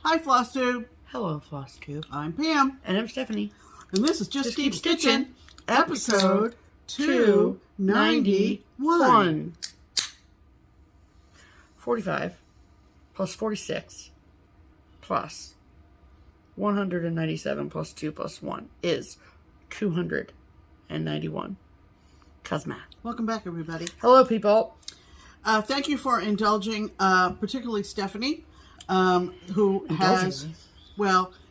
Hi, FlossTube. Hello, FlossTube. I'm Pam. And I'm Stephanie. And this is Just Keep Stitchin', Stitchin', episode 291. 45 plus 46 plus 197 plus 2 plus 1 is 291. Cosma. Welcome back, everybody. Hello, people. Thank you for indulging, particularly Stephanie, who has,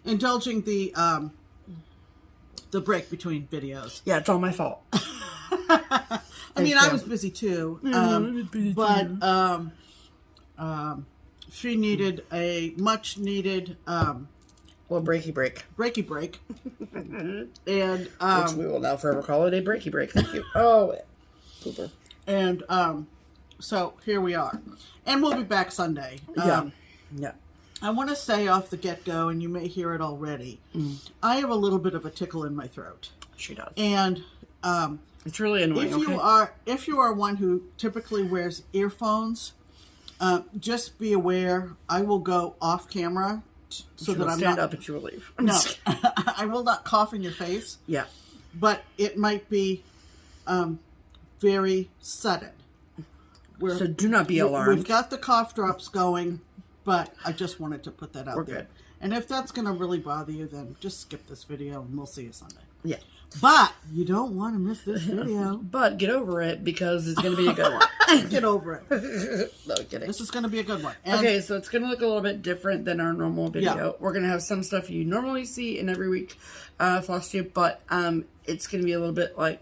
indulging the break between videos. Yeah, it's all my fault. I mean, I was busy too, but she needed a much needed well, breaky break. Breaky break. And which we will now forever call it a breaky break. Thank you. Oh, pooper. And so here we are, and we'll be back Sunday. Yeah. I want to say off the get-go, and you may hear it already, I have a little bit of a tickle in my throat. She does. And it's really annoying. If you are one who typically wears earphones, just be aware I will go off camera so that I'm stand up and you will leave. No, I will not cough in your face. Yeah. But it might be very sudden. So do not be alarmed. We've got the cough drops going, but I just wanted to put that out there. Good. And if that's going to really bother you, then just skip this video and we'll see you Sunday. Yeah. But you don't want to miss this video. But get over it because it's going to be a good one. Get over it. No kidding. This is going to be a good one. And okay, so it's going to look a little bit different than our normal video. Yeah. We're going to have some stuff you normally see in every week, FlossTube, but it's going to be a little bit like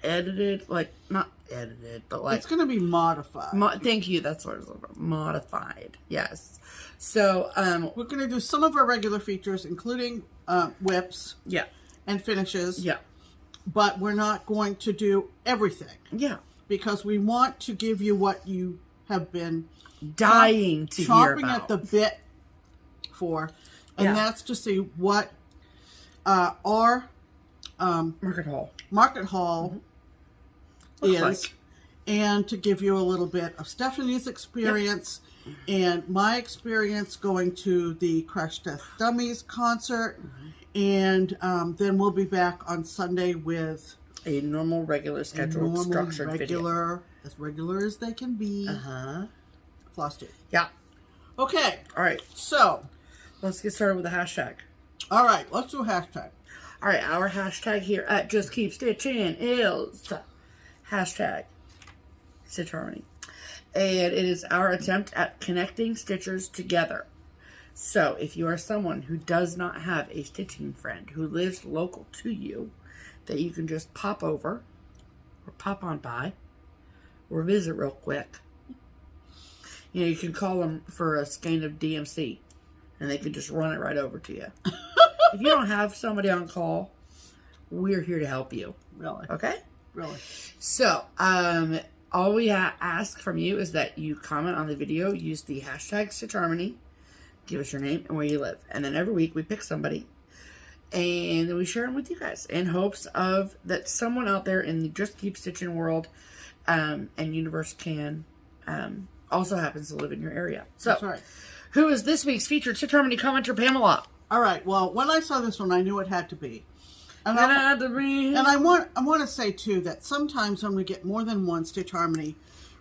edited, like not edited, but like it's going to be modified. Thank you. That's what it's about. Modified. Yes. So we're going to do some of our regular features, including whips. Yeah. And finishes. Yeah. But we're not going to do everything. Yeah. Because we want to give you what you have been dying to hear about. Chomping at the bit for. And that's to see what our market haul is. Like. And to give you a little bit of Stephanie's experience and my experience going to the Crash Test Dummies concert. And then we'll be back on Sunday with a normal, regular, scheduled, structured video. As regular as they can be. FlossTube. Yeah. Okay. All right. So, let's get started with the hashtag. All right. Let's do a hashtag. All right. Our hashtag here at Just Keep Stitchin' is hashtag Stitch Harmony. And it is our attempt at connecting stitchers together. So, if you are someone who does not have a stitching friend who lives local to you, that you can just pop over, or pop on by, or visit real quick. You know, you can call them for a scan of DMC, and they can just run it right over to you. If you don't have somebody on call, we're here to help you. Really? Okay? Really. So, all we ask from you is that you comment on the video, use the hashtag Stitch Harmony, give us your name and where you live. And then every week we pick somebody and then we share them with you guys in hopes of that someone out there in the Just Keep Stitching world and universe can also happens to live in your area. So, that's right. Who is this week's featured Stitch Harmony commenter, Pamela? All right. Well, when I saw this one, I knew it had to be. And I want to say, too, that sometimes when we get more than one Stitch Harmony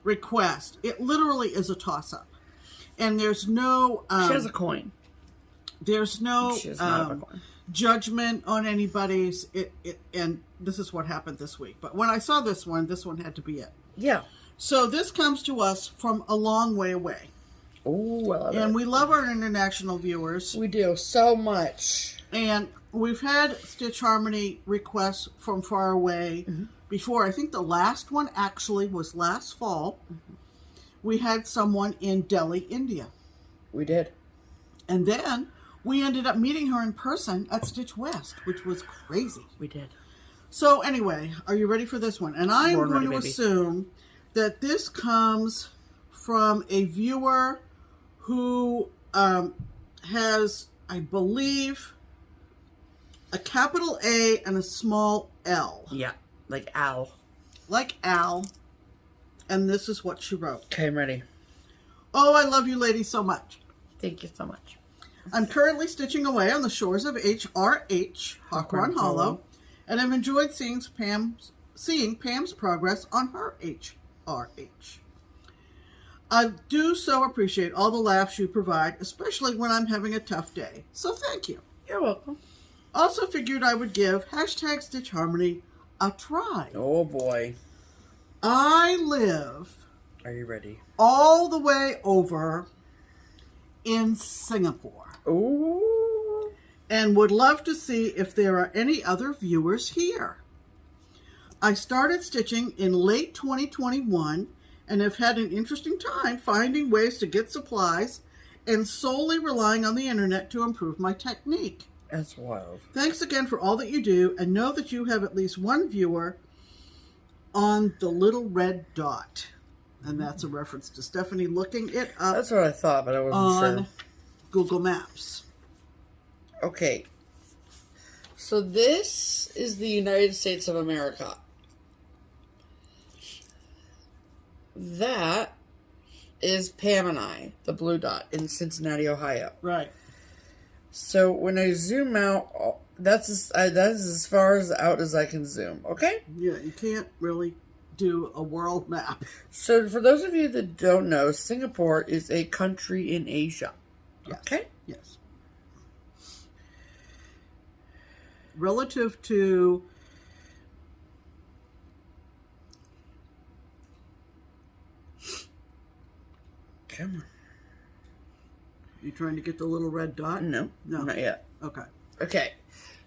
request, it literally is a toss-up. And there's no... she has a coin. There's no she has not a coin. Judgment on anybody's... And this is what happened this week. But when I saw this one had to be it. Yeah. So this comes to us from a long way away. Oh, I love it. And we love our international viewers. We do so much. And we've had Stitch Harmony requests from far away before. I think the last one actually was last fall. We had someone in Delhi, India. We did. And then we ended up meeting her in person at Stitch West, which was crazy. We did. So anyway, are you ready for this one? And I'm going to assume that this comes from a viewer who has, I believe, a capital A and a small L. Yeah, like Al. Like Al. And this is what she wrote. Okay, I'm ready. Oh, I love you ladies so much. Thank you so much. I'm currently stitching away on the shores of HRH, Hawk-Run Hollow, and I've enjoyed seeing Pam's progress on her HRH. I do so appreciate all the laughs you provide, especially when I'm having a tough day. So thank you. You're welcome. Also figured I would give #Stitch Harmony a try. Oh boy. I live... Are you ready? All the way over in Singapore. Ooh. And would love to see if there are any other viewers here. I started stitching in late 2021 and have had an interesting time finding ways to get supplies and solely relying on the internet to improve my technique. That's wild. Thanks again for all that you do, and know that you have at least one viewer on the little red dot. And that's a reference to Stephanie looking it up. That's what I thought, but I wasn't on Google Maps. Okay. So this is the United States of America. That is Pam and I, the blue dot, in Cincinnati, Ohio. Right. So when I zoom out, that's as far out as I can zoom, okay? Yeah, you can't really do a world map. So for those of you that don't know, Singapore is a country in Asia. Yes. Okay? Yes. Relative to... Come on. You trying to get the little red dot? No, not yet. Okay. Okay.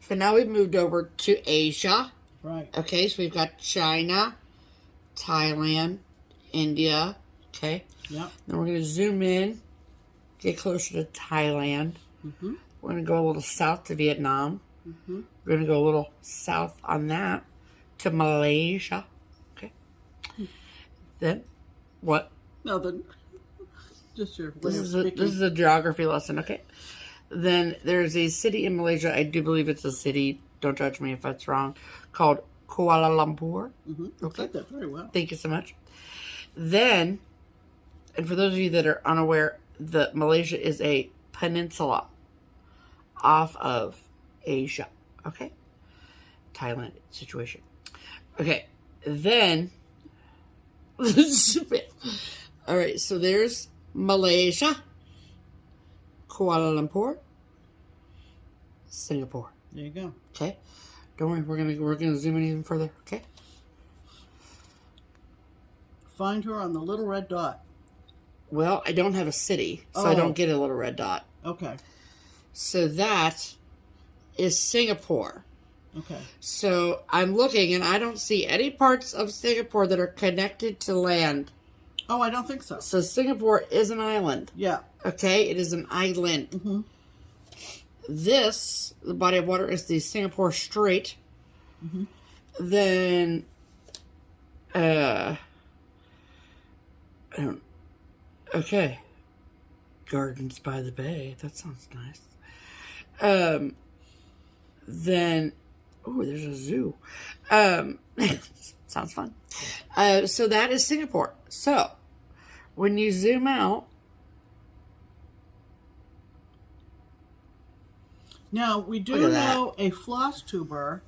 So now we've moved over to Asia. Right. Okay, so we've got China, Thailand, India. Okay. Yep. Then we're going to zoom in, get closer to Thailand. Mm-hmm. We're going to go a little south to Vietnam. Mm-hmm. We're going to go a little south on that to Malaysia. Okay. Then, what? Nothing. Just your way This of speaking. is a geography lesson, okay? Then there's a city in Malaysia. I do believe it's a city. Don't judge me if that's wrong. Called Kuala Lumpur. Mm-hmm. Okay. Said that very well. Thank you so much. Then, and for those of you that are unaware, Malaysia is a peninsula off of Asia. Okay? Thailand situation. Okay. Then, all right, so there's Malaysia, Kuala Lumpur, Singapore. There you go. Okay? Don't worry, we're gonna zoom in even further, okay? Find her on the little red dot. Well, I don't have a city, so I don't get a little red dot. Okay. So that is Singapore. Okay. So I'm looking, and I don't see any parts of Singapore that are connected to land. Oh, I don't think so. So Singapore is an island. Yeah. Okay? It is an island. Mm-hmm. This, the body of water, is the Singapore Strait. Mm-hmm. Then, okay. Gardens by the Bay. That sounds nice. Then, oh, there's a zoo. Sounds fun. So that is Singapore. So, when you zoom out, now, we do know a floss tuber.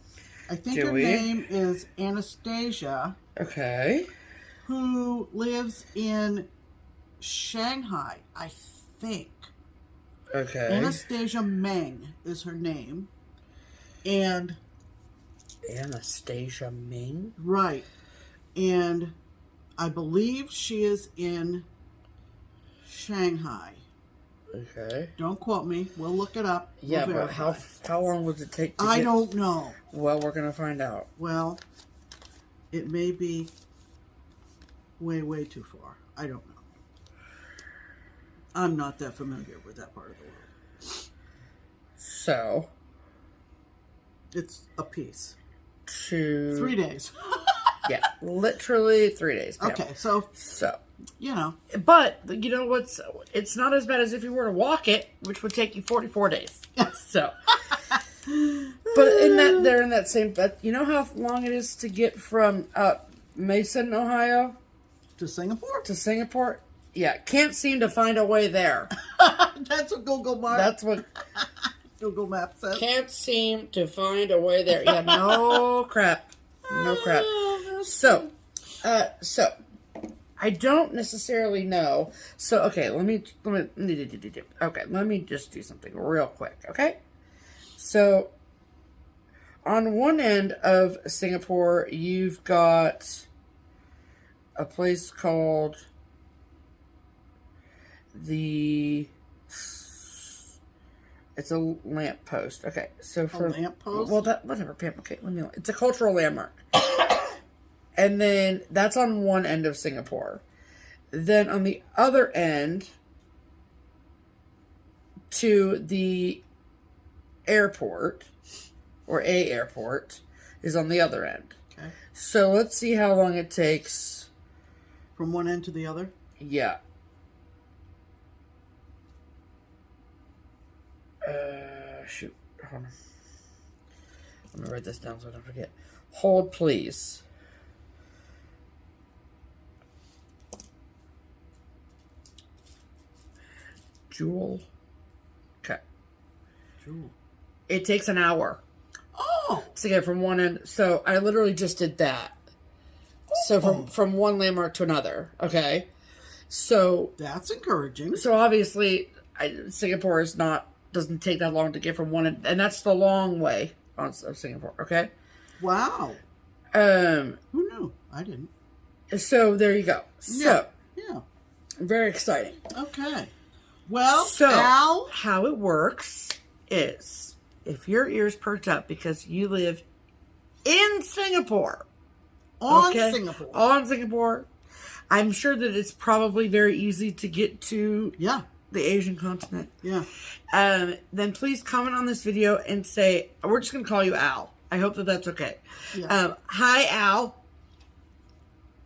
I think her name is Anastasia. Okay. Who lives in Shanghai, I think. Okay. Anastasia Meng is her name. And... Anastasia Ming? Right. And I believe she is in Shanghai. Okay. Don't quote me. We'll look it up. Yeah, we'll but how long would it take to I don't know. Well, we're going to find out. Well, it may be way, way too far. I don't know. I'm not that familiar with that part of the world. So, it's a piece. 3 days. Yeah, literally 3 days. Pam. Okay, so, you know. But, you know what's, it's not as bad as if you were to walk it, which would take you 44 days. So, but they're in that same, but you know how long it is to get from Mason, Ohio? To Singapore? To Singapore? Yeah, can't seem to find a way there. That's what Google Maps. That's what Google Maps says. Can't seem to find a way there. Yeah, no crap. No crap. So, I don't necessarily know. So, okay, let me just do something real quick, okay? So, on one end of Singapore, you've got a place called it's a lamp post. Okay, so for a lamp post. Well, whatever. Okay, it's a cultural landmark, and then that's on one end of Singapore. Then on the other end, to the airport, or a airport, is on the other end. Okay. So let's see how long it takes from one end to the other. Yeah. Shoot. Hold on. Let me write this down so I don't forget. Hold, please. Jewel. Okay. Jewel. It takes an hour. Oh. To get from one end. So I literally just did that. So from one landmark to another. Okay. So. That's encouraging. So obviously, Singapore doesn't take that long to get from one end, and that's the long way of Singapore, okay? Wow. Who knew? I didn't. So there you go. So yeah. Very exciting. Okay. Well, so Al, how it works is if your ears perked up because you live in Singapore. On Singapore. I'm sure that it's probably very easy to get to the Asian continent. Yeah. Then please comment on this video and say, we're just going to call you Al. I hope that that's okay. Yeah. Hi, Al.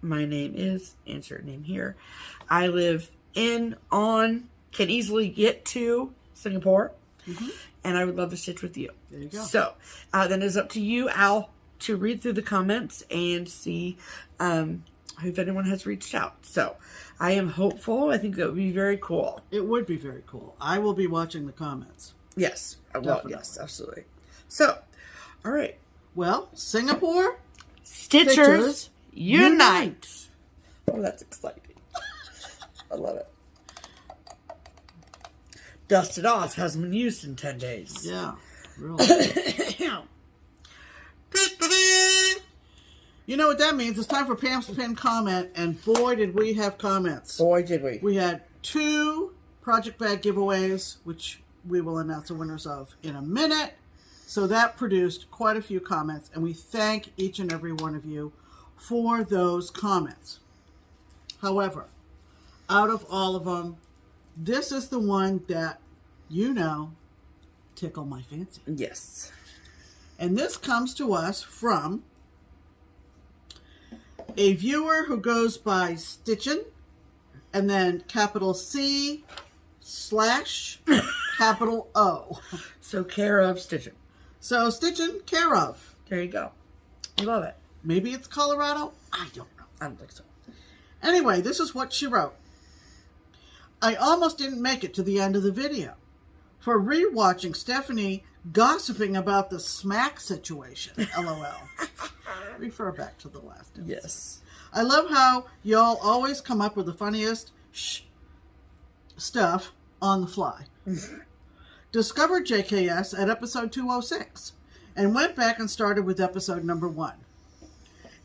My name is, insert name here. I live can easily get to Singapore. Mm-hmm. And I would love to stitch with you. There you go. So, then it's up to you, Al, to read through the comments and see if anyone has reached out. So, I am hopeful. I think that would be very cool. It would be very cool. I will be watching the comments. Yes. Well, yes, absolutely. So, all right. Well, Singapore Stitchers unite. Oh, that's exciting. I love it. Dusted off, hasn't been used in 10 days. Yeah, really. You know what that means? It's time for Pam's pinned comment, and boy, did we have comments. Boy, did we. We had 2 project bag giveaways, which we will announce the winners of in a minute. So that produced quite a few comments, and we thank each and every one of you for those comments. However, out of all of them, this is the one that, tickle my fancy. Yes. And this comes to us from a viewer who goes by Stitchin, and then capital C / capital O. So care of Stitchin. So Stitchin, care of. There you go. I love it. Maybe it's Colorado. I don't know. I don't think so. Anyway, this is what she wrote. I almost didn't make it to the end of the video for rewatching Stephanie gossiping about the smack situation. LOL. Refer back to the last episode. Yes. I love how y'all always come up with the funniest stuff on the fly. Discovered JKS at episode 206 and went back and started with episode number 1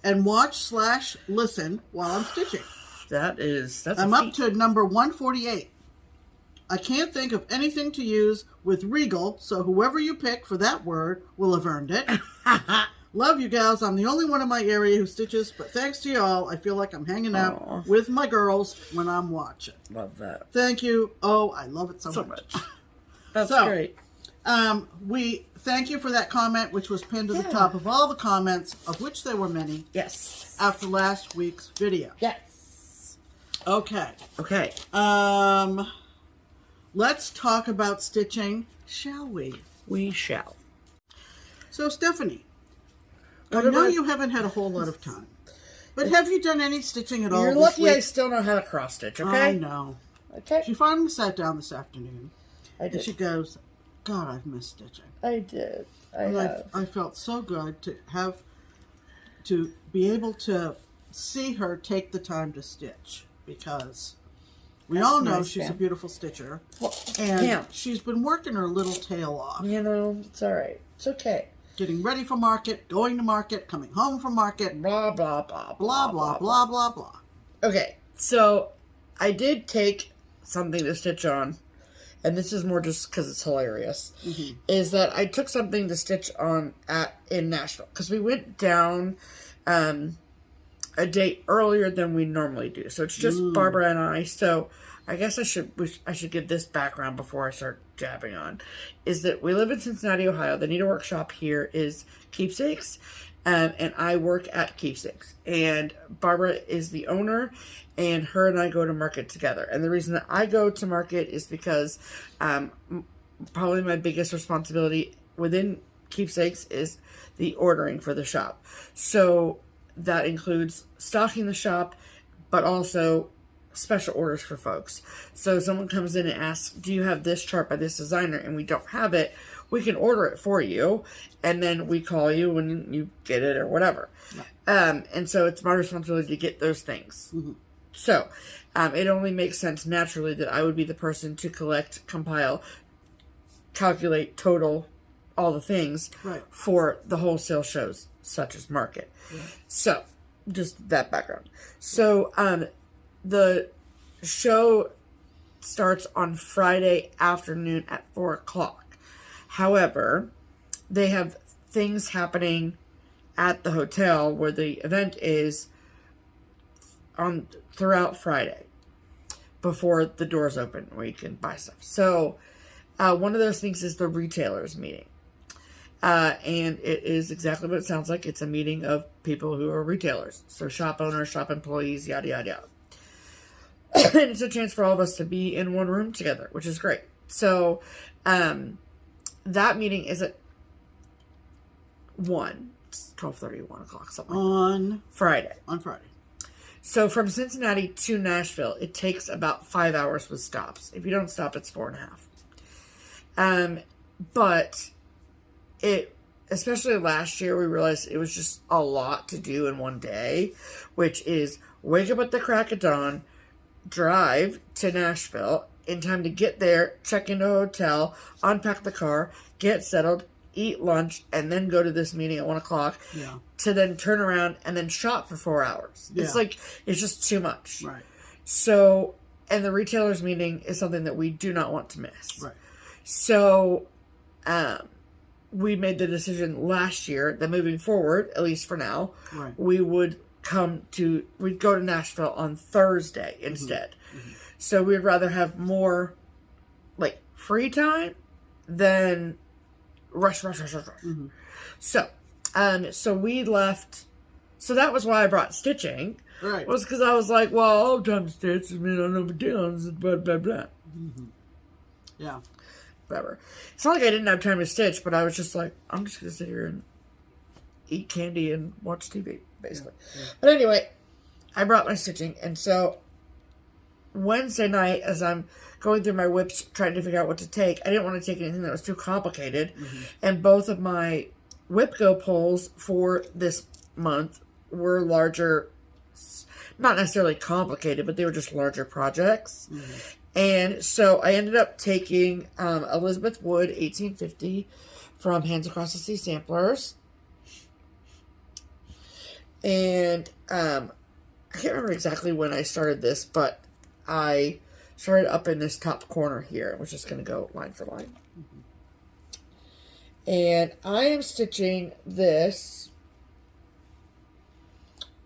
and watch / listen while I'm stitching. I'm up to number 148. I can't think of anything to use with regal, so whoever you pick for that word will have earned it. Love you gals. I'm the only one in my area who stitches, but thanks to y'all, I feel like I'm hanging out with my girls when I'm watching. Love that. Thank you. Oh, I love it so much. That's great. We thank you for that comment, which was pinned to the top of all the comments, of which there were many. Yes. After last week's video. Yes. Okay. Okay. Let's talk about stitching, shall we? We shall. So, Stephanie, I know you haven't had a whole lot of time. But have you done any stitching at all? You're lucky I still know how to cross stitch, okay? I know. Okay. She finally sat down this afternoon. I did. And she goes, God, I've missed stitching. I did. I felt so good to be able to see her take the time to stitch, because we all know she's a beautiful stitcher. Well, and she's been working her little tail off. You know, it's all right. It's okay. Getting ready for market, going to market, coming home from market. Blah, blah, blah, blah, blah, blah, blah, blah. Okay, so I did take something to stitch on, and this is more just because it's hilarious, is that I took something to stitch on in Nashville, because we went down a day earlier than we normally do. So it's just Barbara and I. So I guess I should give this background before I start jabbing on. Is that we live in Cincinnati, Ohio. The needlework shop here is Keepsakes, and I work at Keepsakes. And Barbara is the owner, and her and I go to market together. And the reason that I go to market is because probably my biggest responsibility within Keepsakes is the ordering for the shop. So that includes stocking the shop, but also special orders for folks. So someone comes in and asks, do you have this chart by this designer? And we don't have it. We can order it for you, and then we call you when you get it or whatever. Yeah. And so it's my responsibility to get those things. So it only makes sense naturally that I would be the person to collect, compile, calculate, total, all the things for the wholesale shows, such as market. So just that background. So the show starts on Friday afternoon at 4 o'clock. However, they have things happening at the hotel where the event is throughout Friday before the doors open, where you can buy stuff. So one of those things is the retailers meeting. And it is exactly what it sounds like. It's a meeting of people who are retailers. So shop owners, shop employees, yada, yada, yada. And it's a chance for all of us to be in one room together, which is great. So that meeting is at 1. It's 12:30, 1 o'clock, something like on Friday. On Friday. So from Cincinnati to Nashville, it takes about 5 hours with stops. If you don't stop, it's 4.5. But especially last year, we realized it was just a lot to do in one day, which is wake up at the crack of dawn, drive to Nashville in time to get there, check into a hotel, unpack the car, get settled, eat lunch, and then go to this meeting at 1 o'clock to then turn around and then shop for 4 hours. It's it's just too much. Right. So, and the retailers meeting is something that we do not want to miss. Right. So, we made the decision last year that moving forward, at least for now, we would we'd go to Nashville on Thursday instead. So we'd rather have more like free time than rush. So, so we left. So that was why I brought stitching. Right. Was because I was like, well, I'll have time to stitch. I mean, I know my deals, blah, blah, blah. Yeah. Whatever. It's not like I didn't have time to stitch, but I was just like, I'm just going to sit here and eat candy and watch TV, basically. Yeah. But anyway, I brought my stitching. And so Wednesday night, as I'm going through my whips, trying to figure out what to take, I didn't want to take anything that was too complicated. And both of my WIPGO polls for this month were larger, not necessarily complicated, but they were just larger projects. And so I ended up taking Elizabeth Wood 1850 from Hands Across the Sea Samplers. And I can't remember exactly when I started this, but I started up in this top corner here. I was just going to go line for line. And I am stitching this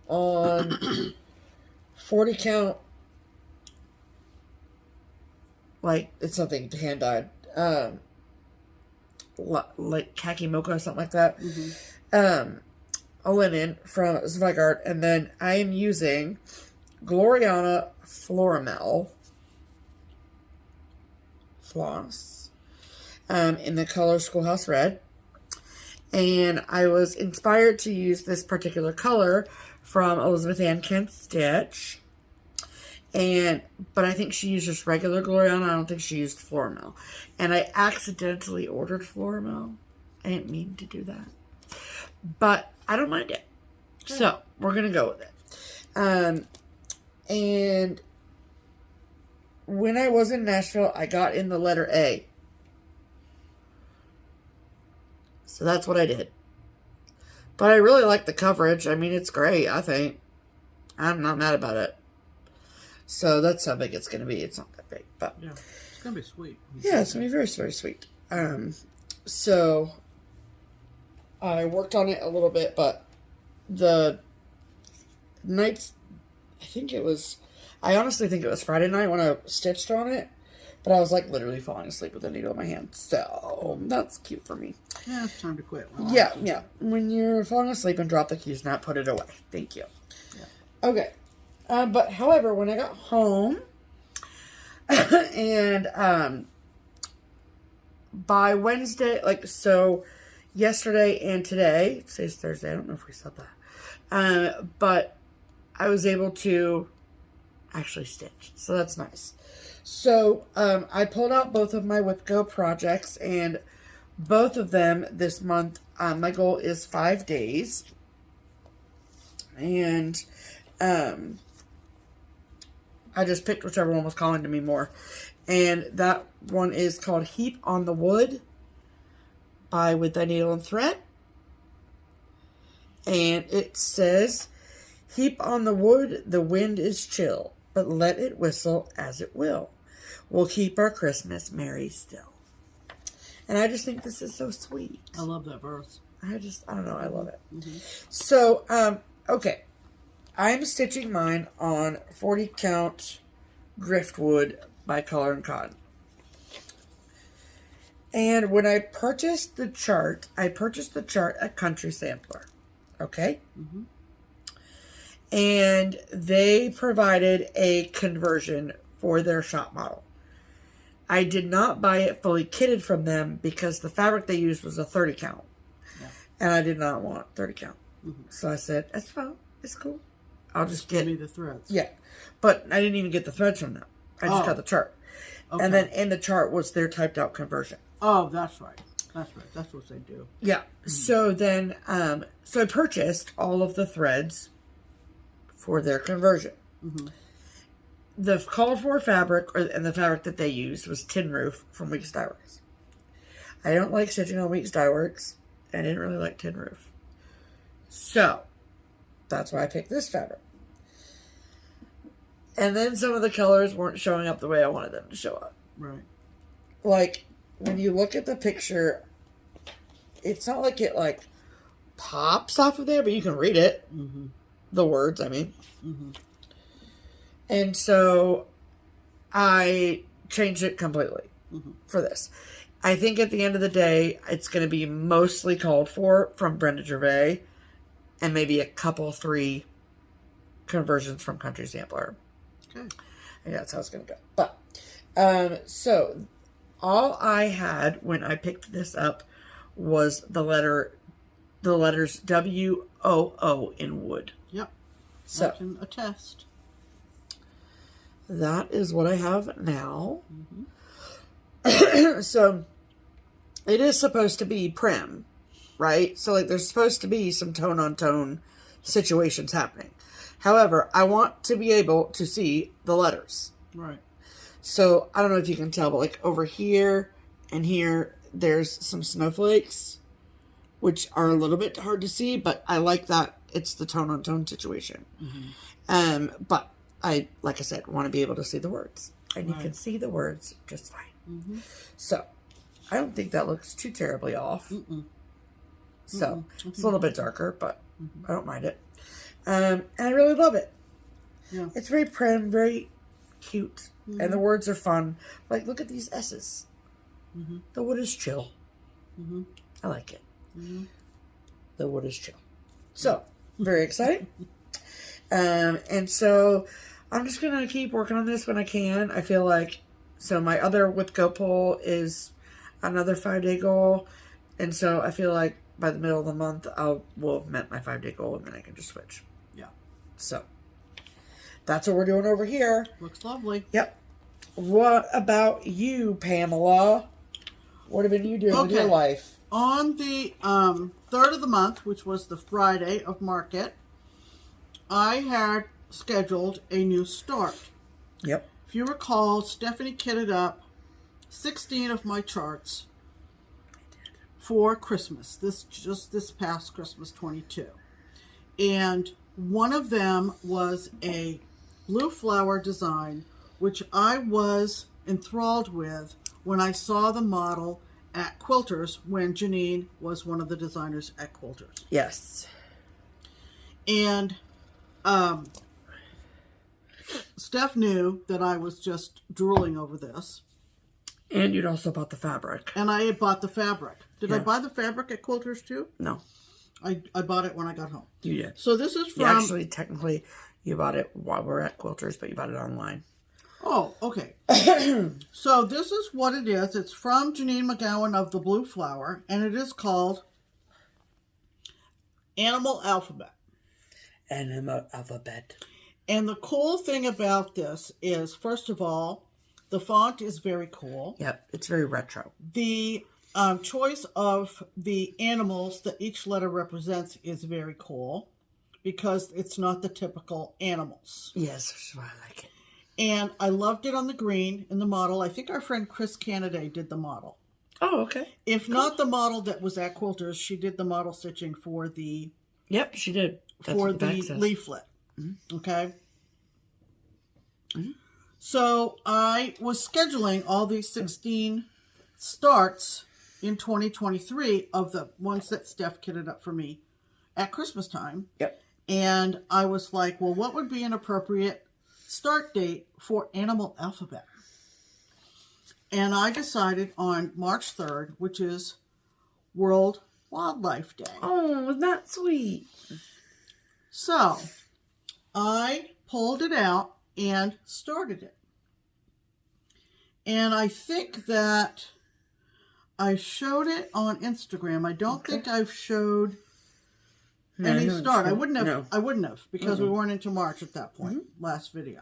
on 40 count. Like, it's something hand-dyed. Like khaki mocha or something like that. A linen from Zweigart. And then I am using Gloriana Floramel floss in the color Schoolhouse Red. And I was inspired to use this particular color from Elizabeth Ann Kent's Stitch. But I think she used just regular Gloriana. I don't think she used Floral. And I accidentally ordered Floral. I didn't mean to do that. But I don't mind it. Sure. So, we're going to go with it. And when I was in Nashville, I got in the letter A. So that's what I did. But I really like the coverage. I mean, it's great, I think. I'm not mad about it. So that's how big it's going to be. It's not that big, but... Yeah, it's going to be sweet. Yeah, it's going to be very, very sweet. So I worked on it a little bit, but the nights... I honestly think it was Friday night when I stitched on it. But I was like literally falling asleep with a needle in my hand. So that's cute for me. Yeah, it's time to quit. Yeah. When you're falling asleep and drop the keys, not put it away. Thank you. Yeah. Okay. But however, when I got home and by Wednesday, so yesterday and today, today's Thursday, I don't know if we said that. But I was able to actually stitch. So that's nice. So, I pulled out both of my WIPGO projects, and both of them this month, my goal is 5 days. And, I just picked whichever one was calling to me more. And that one is called Heap on the Wood by With Thy Needle and Thread. And it says, heap on the wood, the wind is chill, but let it whistle as it will. We'll keep our Christmas merry still. And I just think this is so sweet. I love that verse. I don't know, I love it. Mm-hmm. So, okay. I'm stitching mine on 40 count Driftwood by Color and Cotton. And when I purchased the chart, at Country Sampler. Okay? Mm-hmm. And they provided a conversion for their shop model. I did not buy it fully kitted from them because the fabric they used was a 30 count. Yeah. And I did not want 30 count. Mm-hmm. So I said, that's fine. It's cool. I'll just get me the threads. Yeah. But I didn't even get the threads from them. I just got the chart. Okay. And then in the chart was their typed out conversion. Oh, that's right. That's right. That's what they do. Yeah. Mm-hmm. So then, so I purchased all of the threads for their conversion. Mm-hmm. The called for fabric, and the fabric that they used was Tin Roof from Weeks Dye Works. I don't like stitching on Weeks Dye Works. I didn't really like Tin Roof. So, that's why I picked this fabric. And then some of the colors weren't showing up the way I wanted them to show up. Right. Like, when you look at the picture, it's not like it, pops off of there, but you can read it. Mm-hmm. The words, I mean. Mm-hmm. And so I changed it completely for this. I think at the end of the day, it's going to be mostly called for from Brenda Gervais and maybe a couple, 3 conversions from Country Sampler. Okay. And that's how it's going to go. But, so all I had when I picked this up was the letters WOO in wood. Yep. So, I can attest. That is what I have now. Mm-hmm. So, it is supposed to be prim, right? So, there's supposed to be some tone-on-tone situations happening. However, I want to be able to see the letters. Right. So, I don't know if you can tell, but, over here and here, there's some snowflakes, which are a little bit hard to see, but I like that it's the tone-on-tone situation. Mm-hmm. But like I said, want to be able to see the words. And you can see the words just fine. Mm-hmm. So, I don't think that looks too terribly off. Mm-mm. So, it's a little bit darker, but I don't mind it. And I really love it. Yeah. It's very prim, very cute. Mm-hmm. And the words are fun. Look at these S's. Mm-hmm. The wood is chill. Mm-hmm. I like it. Mm-hmm. The wood is chill. So, very excited. And so I'm just going to keep working on this when I can. I feel like, so my other WIPGO pull is another 5-day goal. And so I feel like by the middle of the month, will have met my 5-day goal, and then I can just switch. Yeah. So, that's what we're doing over here. Looks lovely. Yep. What about you, Pamela? What have you doing with your life? On the 3rd of the month, which was the Friday of market, I had scheduled a new start. Yep. If you recall, Stephanie kitted up 16 of my charts for Christmas. Just this past Christmas 22. And one of them was a blue flower design, which I was enthralled with when I saw the model at Quilters when Jeannie was one of the designers at Quilters. Yes. And Steph knew that I was just drooling over this. And you'd also bought the fabric. And I had bought the fabric. Did I buy the fabric at Quilters too? No. I bought it when I got home. You did. So this is from... Actually, technically, you bought it while we're at Quilters, but you bought it online. Oh, okay. So this is what it is. It's from Janine McGowan of the Blue Flower, and it is called Animal Alphabet. Animal Alphabet. And the cool thing about this is, first of all, the font is very cool. Yep, it's very retro. The choice of the animals that each letter represents is very cool because it's not the typical animals. Yes, that's why I like it. And I loved it on the green in the model. I think our friend Chris Canaday did the model. Oh, okay. If not the model that was at Quilters, she did the model stitching for the... Yep, she did. That's for the leaflet. Mm-hmm. Okay? Mm-hmm. So I was scheduling all these 16 starts in 2023 of the ones that Steph kitted up for me at Christmas time. Yep. And I was like, well, what would be an appropriate start date for Animal Alphabet? And I decided on March 3rd, which is World Wildlife Day. Oh, isn't that sweet? So I pulled it out and started it. And I think that I showed it on Instagram. I don't think I've showed any start. I wouldn't have. No. I wouldn't have because we weren't into March at that point. Last video.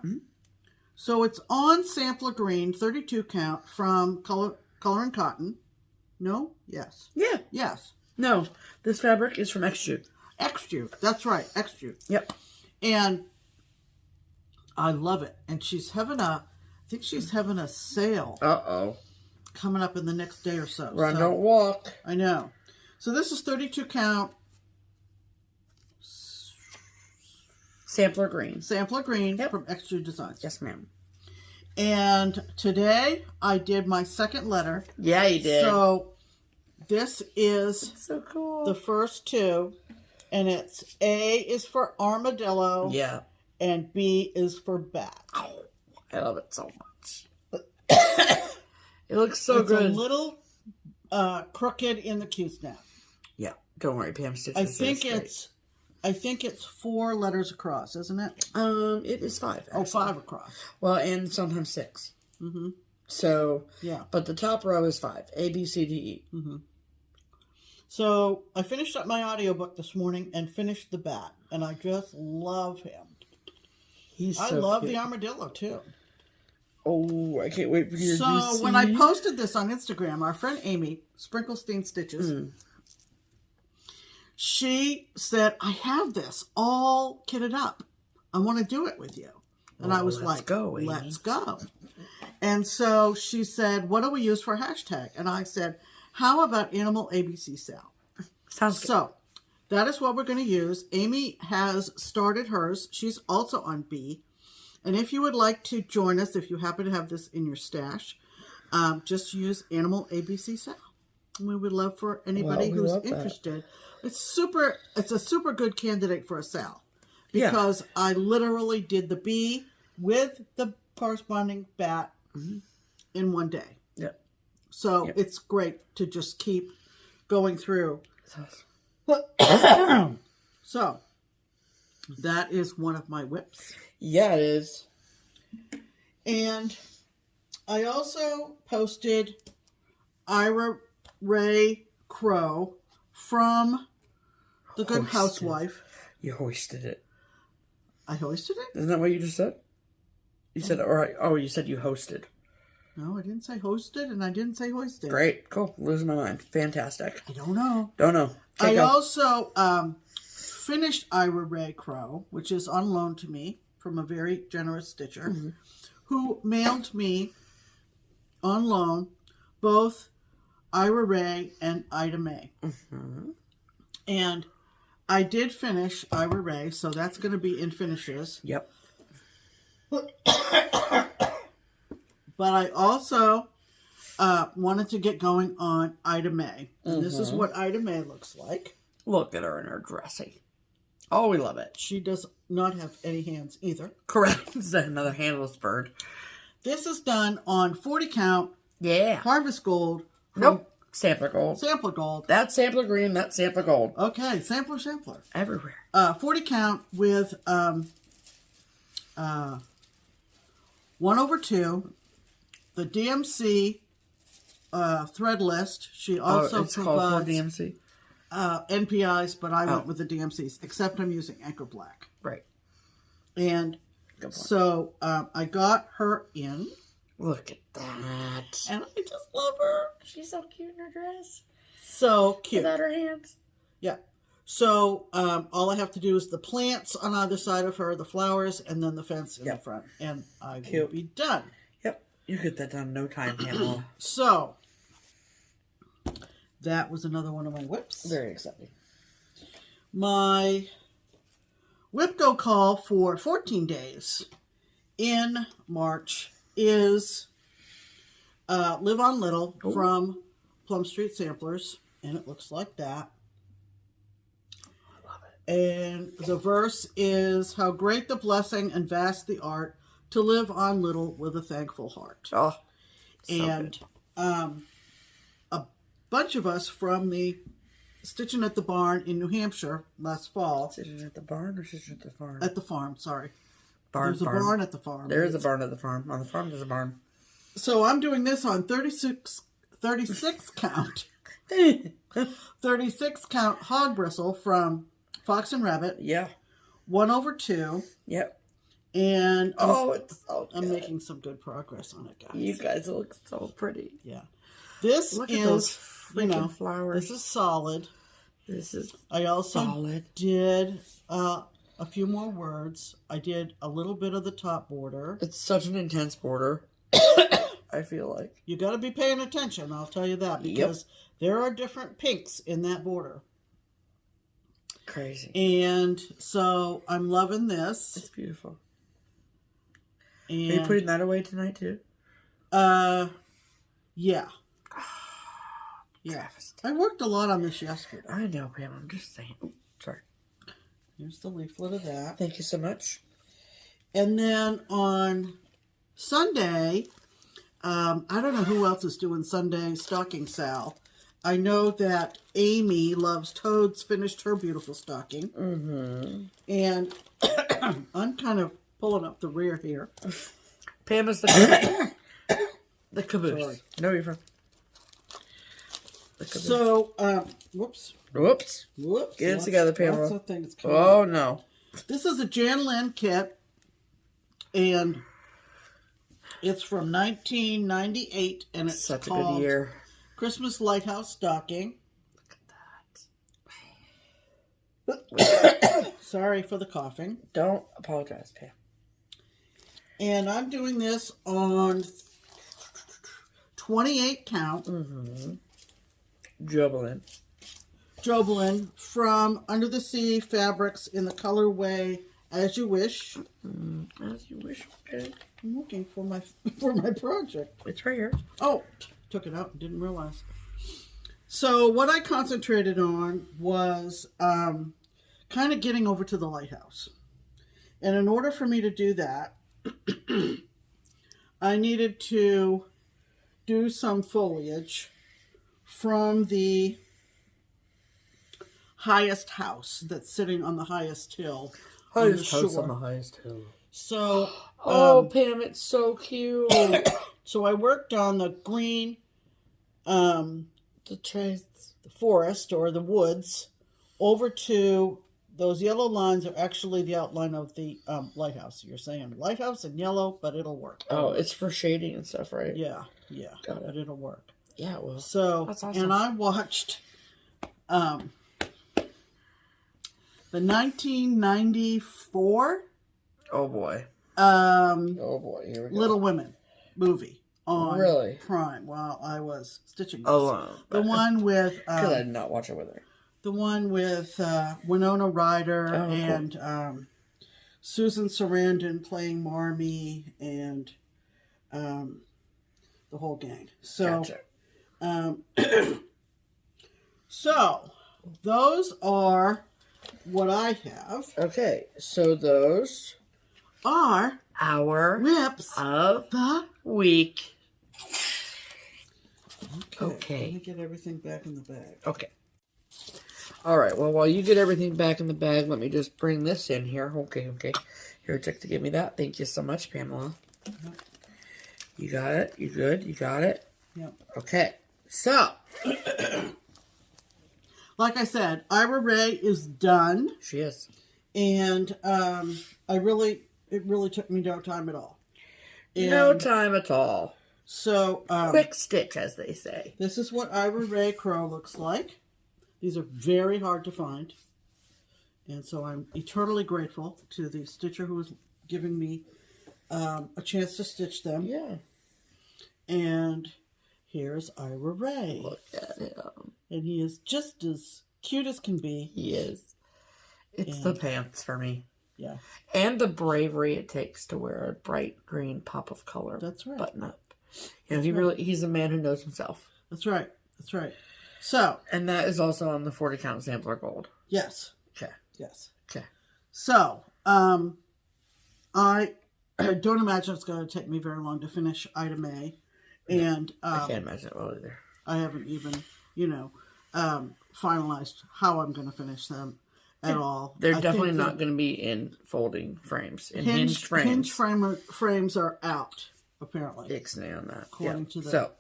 So it's on sampler green, 32 count from Color and Cotton. No? Yes. Yeah. Yes. No. This fabric is from xJude. xJude. That's right. xJude. Yep. And I love it. And she's having I think she's having a sale. Uh-oh. Coming up in the next day or so. Run, don't walk. I know. So this is 32 count. Sampler green. Sampler green from xJudesign. Yes, ma'am. And today I did my second letter. Yeah, you did. So this is so cool. The first two. And it's A is for armadillo. Yeah. And B is for bat. Oh, I love it so much. It looks so good. It's a little crooked in the Q-snap. Yeah. Don't worry, Pam Steph. I think it's 4 letters across, isn't it? It is 5. Actually. Oh, 5 across. Well, and sometimes 6. Mm-hmm. So, yeah. But the top row is 5. A, B, C, D, E. Mm-hmm. So, I finished up my audiobook this morning and finished the bat. And I just love him. I love the armadillo, too. Oh, I can't wait for you to see. So, when I posted this on Instagram, our friend Amy, Sprinklestein Stitches, she said, I have this all kitted up. I want to do it with you. And I was like, let's go. And so she said, what do we use for a hashtag? And I said, how about Animal ABC SAL? Sounds good. So that is what we're going to use. Amy has started hers. She's also on B. And if you would like to join us, if you happen to have this in your stash, just use Animal ABC SAL. We would love for anybody who's interested. It's a super good candidate for a SAL. Because I literally did the B with the corresponding bat in one day. Yep. So it's great to just keep going through. So that is one of my whips. Yeah, it is. And I also posted Ira Ray Crow from The Good Housewife. You hoisted it. I hoisted it? Isn't that what you just said? You said, you said you hosted. No, I didn't say hosted, and I didn't say hoisted. Great, cool. Losing my mind. Fantastic. I don't know. Don't know. I also finished Ira Ray Crow, which is on loan to me from a very generous stitcher, who mailed me on loan both Ira Ray and Ida May. And I did finish Ira Ray, so that's going to be in finishes. Yep. But I also wanted to get going on Ida May. And this is what Ida May looks like. Look at her in her dressy. Oh, we love it. She does not have any hands either. Correct. Is that another handless bird? This is done on 40 count. Yeah. Harvest Gold. Nope. Sampler gold. Sampler Gold. That's sampler green. That's sampler gold. Okay. Sampler. Everywhere. 40 count with 1/2. The DMC thread list. She also it's called for provides DMC. NPIs, but I went with the DMCs, except I'm using Anchor Black. Right. And so I got her in. Look at that. And I just love her. She's so cute in her dress. So cute. Without her hands. Yeah. So all I have to do is the plants on either side of her, the flowers, and then the fence in the front. And I will be done. Yep. You get that done in no time, Pamela. So that was another one of my whips. Very exciting. My WIPGO call for 14 days in March is Live on Little from Plum Street Samplers. And it looks like that. I love it. And the verse is, how great the blessing and vast the art to live on little with a thankful heart. Oh, and a bunch of us from the Stitching at the Barn in New Hampshire last fall. Stitching at the barn or stitching at the farm? At the farm, sorry. There's a barn at the farm. There is a barn at the farm. On the farm, there's a barn. So I'm doing this on 36 count. 36 count hog bristle from Fox and Rabbit. Yeah. 1/2. Yep. And it's so good. I'm making some good progress on it, guys. You guys look so pretty. Yeah. This look is, at those freaking flowers. This is solid. This is I also solid. did a few more words. I did a little bit of the top border. It's such an intense border. I feel like. You got to be paying attention, I'll tell you that, because there are different pinks in that border. Crazy. And so I'm loving this. It's beautiful. And, are you putting that away tonight too? Yeah. Yeah. Travesty. I worked a lot on this yesterday. I know, Pam. I'm just saying. Oh, sorry. Here's the leaflet of that. Thank you so much. And then on Sunday, I don't know who else is doing Sunday Stocking SAL. I know that Amy Loves Toads finished her beautiful stocking. And I'm kind of pulling up the rear here. Pam is the caboose. Sorry. No, you're fine. So, whoops. Whoops. Get it together, Pamela. Lots of things coming Oh, up. no. This is a Jan Lynn kit. And it's from 1998. And it's such a called good year. Christmas Lighthouse Stocking. Look at that. Sorry for the coughing. Don't apologize, Pam. And I'm doing this on 28 count. Jobelin from Under the Sea Fabrics in the colorway As You Wish. As you wish. Okay. I'm looking for my project. It's right here. Oh, took it out and didn't realize. So what I concentrated on was kind of getting over to the lighthouse. And in order for me to do that, I needed to do some foliage from the highest house that's sitting on the highest hill on the shore. On the highest hill. So, Pam, it's so cute. so I worked on the green trace. the forest or the woods over to those yellow lines are actually the outline of the lighthouse. You're saying lighthouse in yellow, but it'll work. Oh, it's for shading and stuff, right? Yeah. Got it. But it'll work. Yeah, it will. So, that's awesome. And I watched the 1994 Oh boy. Here we go. Little Women movie on really? Prime while I was stitching this. The one with because I did not watch it with her. The one with Winona Ryder and Susan Sarandon playing Marmee and the whole gang. So, Gotcha. so those are what I have. Okay, so those are our rips of the week. Okay. Let me get everything back in the bag. Okay. All right. Well, while you get everything back in the bag, let me just bring this in here. Okay. Here, check to give me that. Thank you so much, Pamela. Yep. You got it? You good? You got it? Yep. Okay. So. Like I said, Ira Ray is done. She is. And it really took me no time at all. And no time at all. So. Quick stitch, as they say. This is what Ira Ray Crow looks like. These are very hard to find. And so I'm eternally grateful to the stitcher who is giving me a chance to stitch them. Yeah. And here's Ira Ray. Look at him. And he is just as cute as can be. He is. It's the pants for me. Yeah. And the bravery it takes to wear a bright green pop of color. That's right. Button up. And he's a man who knows himself. That's right. That's right. So. And that is also on the 40 count sampler gold. Yes. Okay. Yes. Okay. So, I don't imagine it's going to take me very long to finish item A. And I can't imagine it will either. I haven't even, finalized how I'm going to finish them at all. They're definitely not going to be in folding frames. In hinged frames. Hinge frames are out, apparently. Ixnay on that. According to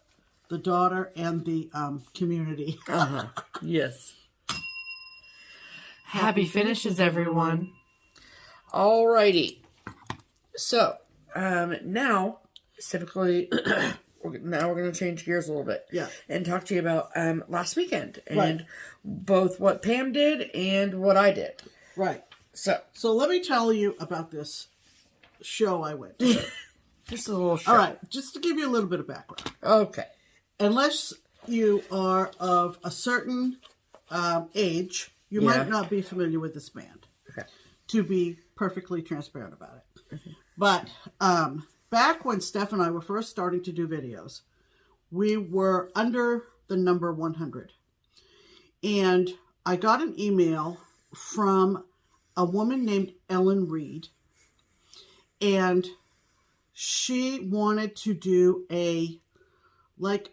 the daughter and the community. Yes. Happy finishes, everyone. Alrighty. So, now, specifically, we're going to change gears a little bit. Yeah. And talk to you about last weekend. And both what Pam did and what I did. Right. So let me tell you about this show I went to. Just a little show. All right. Just to give you a little bit of background. Okay. Unless you are of a certain age, you might not be familiar with this band. Okay. To be perfectly transparent about it. Mm-hmm. But back when Steph and I were first starting to do videos, we were under the number 100. And I got an email from a woman named Ellen Reed. And she wanted to do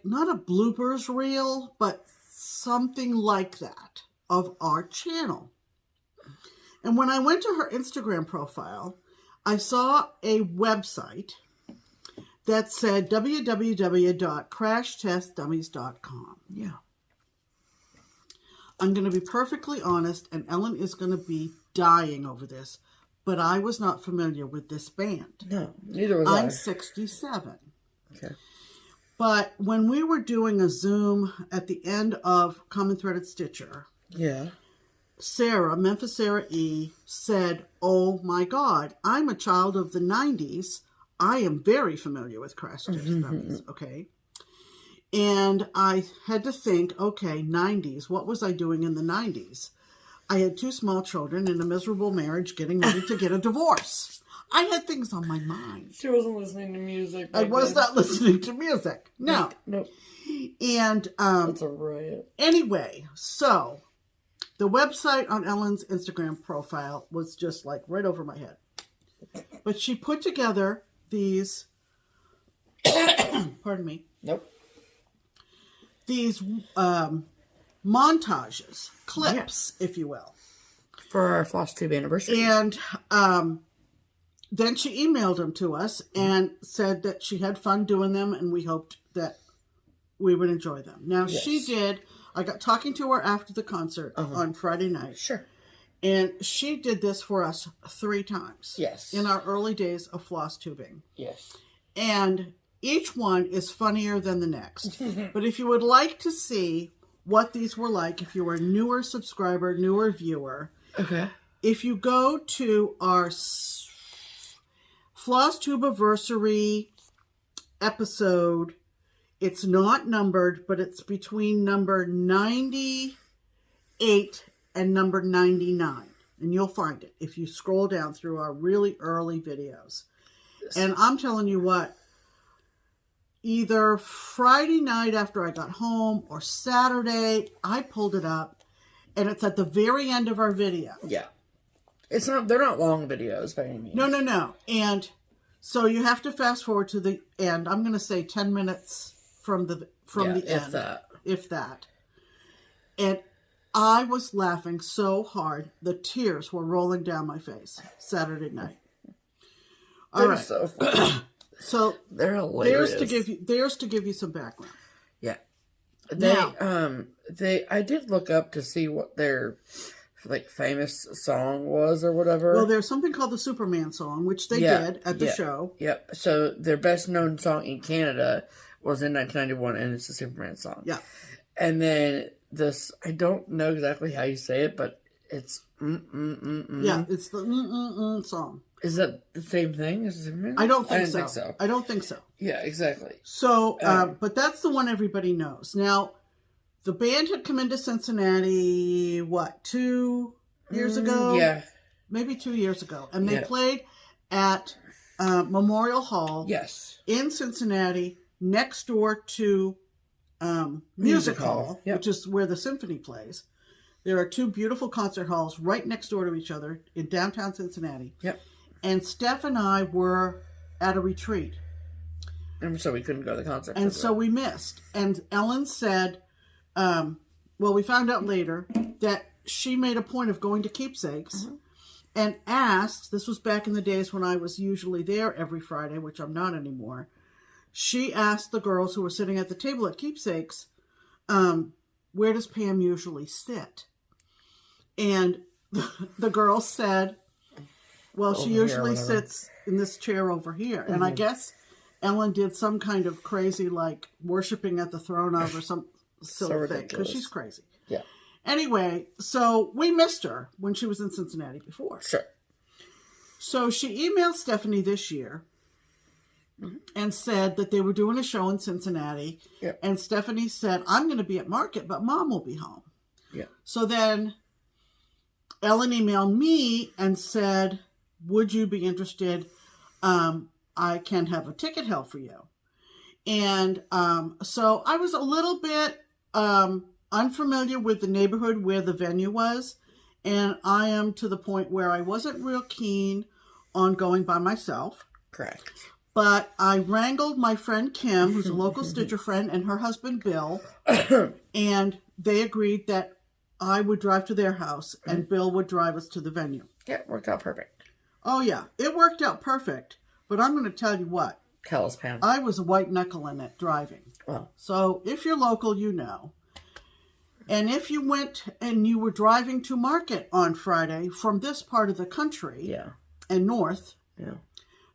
not a bloopers reel, but something like that of our channel. And when I went to her Instagram profile, I saw a website that said www.crashtestdummies.com. Yeah. I'm going to be perfectly honest, and Ellen is going to be dying over this, but I was not familiar with this band. No, neither was I. I'm 67. Okay. But when we were doing a Zoom at the end of Common Threaded Stitcher, Memphis Sarah E, said, "Oh my God, I'm a child of the 90s. I am very familiar with Crash Test Dummies." Okay. And I had to think, okay, 90s, what was I doing in the 90s? I had 2 small children in a miserable marriage getting ready to get a divorce. I had things on my mind. She wasn't listening to music. I was not listening to music. No. Nope. And that's a riot. Anyway, so the website on Ellen's Instagram profile was just like right over my head. But she put together these pardon me. Nope. These montages, clips, if you will. For our FlossTube anniversary. And then she emailed them to us and said that she had fun doing them, and we hoped that we would enjoy them. Now, Yes. she did, I got talking to her after the concert on Friday night. Sure. And she did this for us 3 times. Yes. In our early days of floss tubing. Yes. And each one is funnier than the next. But if you would like to see what these were like, if you were a newer subscriber, newer viewer, okay. if you go to our FlossTubeversary episode, it's not numbered, but it's between number 98 and number 99. And you'll find it if you scroll down through our really early videos. Yes. And I'm telling you what, either Friday night after I got home or Saturday, I pulled it up, and it's at the very end of our video. Yeah. They're not long videos by any means. No. And so you have to fast forward to the end. I'm going to say 10 minutes from the end. If that. And I was laughing so hard, the tears were rolling down my face Saturday night. All right. So funny. So they're hilarious. There's to give you some background. Yeah. Now, I did look up to see what their famous song was or whatever. Well, there's something called the Superman song, which they did at the show. Yep. So their best known song in Canada was in 1991, and it's the Superman song. Yeah. And then this, I don't know exactly how you say it, but it's Yeah, it's the song. Is that the same thing as Superman? I don't think think so. I don't think so. Yeah, exactly. So, but that's the one everybody knows. Now, the band had come into Cincinnati, 2 years ago? Yeah. Maybe 2 years ago. And they played at Memorial Hall in Cincinnati, next door to Music Hall, which is where the symphony plays. There are 2 beautiful concert halls right next door to each other in downtown Cincinnati. Yep. And Steph and I were at a retreat. And so we couldn't go to the concert. And so we missed. And Ellen said, we found out later that she made a point of going to Keepsakes and asked, this was back in the days when I was usually there every Friday, which I'm not anymore. She asked the girls who were sitting at the table at Keepsakes, where does Pam usually sit? And the girls said, well, she usually sits in this chair over here. And I guess Ellen did some kind of crazy, worshiping at the throne of or some silly thing, because she's crazy. Yeah. Anyway, so we missed her when she was in Cincinnati before. Sure. So she emailed Stephanie this year and said that they were doing a show in Cincinnati. Yep. And Stephanie said, I'm going to be at market, but Mom will be home. Yeah. So then Ellen emailed me and said, would you be interested? I can have a ticket held for you. And so I was a little bit unfamiliar with the neighborhood where the venue was. And I am to the point where I wasn't real keen on going by myself. Correct. But I wrangled my friend Kim, who's a local Stitcher friend, and her husband Bill. And they agreed that I would drive to their house and Bill would drive us to the venue. Yeah, it worked out perfect. Oh, yeah. It worked out perfect. But I'm going to tell you what. Tell us, Pam. I was white knuckling it driving. Oh. So if you're local, you know. And if you went and you were driving to market on Friday from this part of the country and north,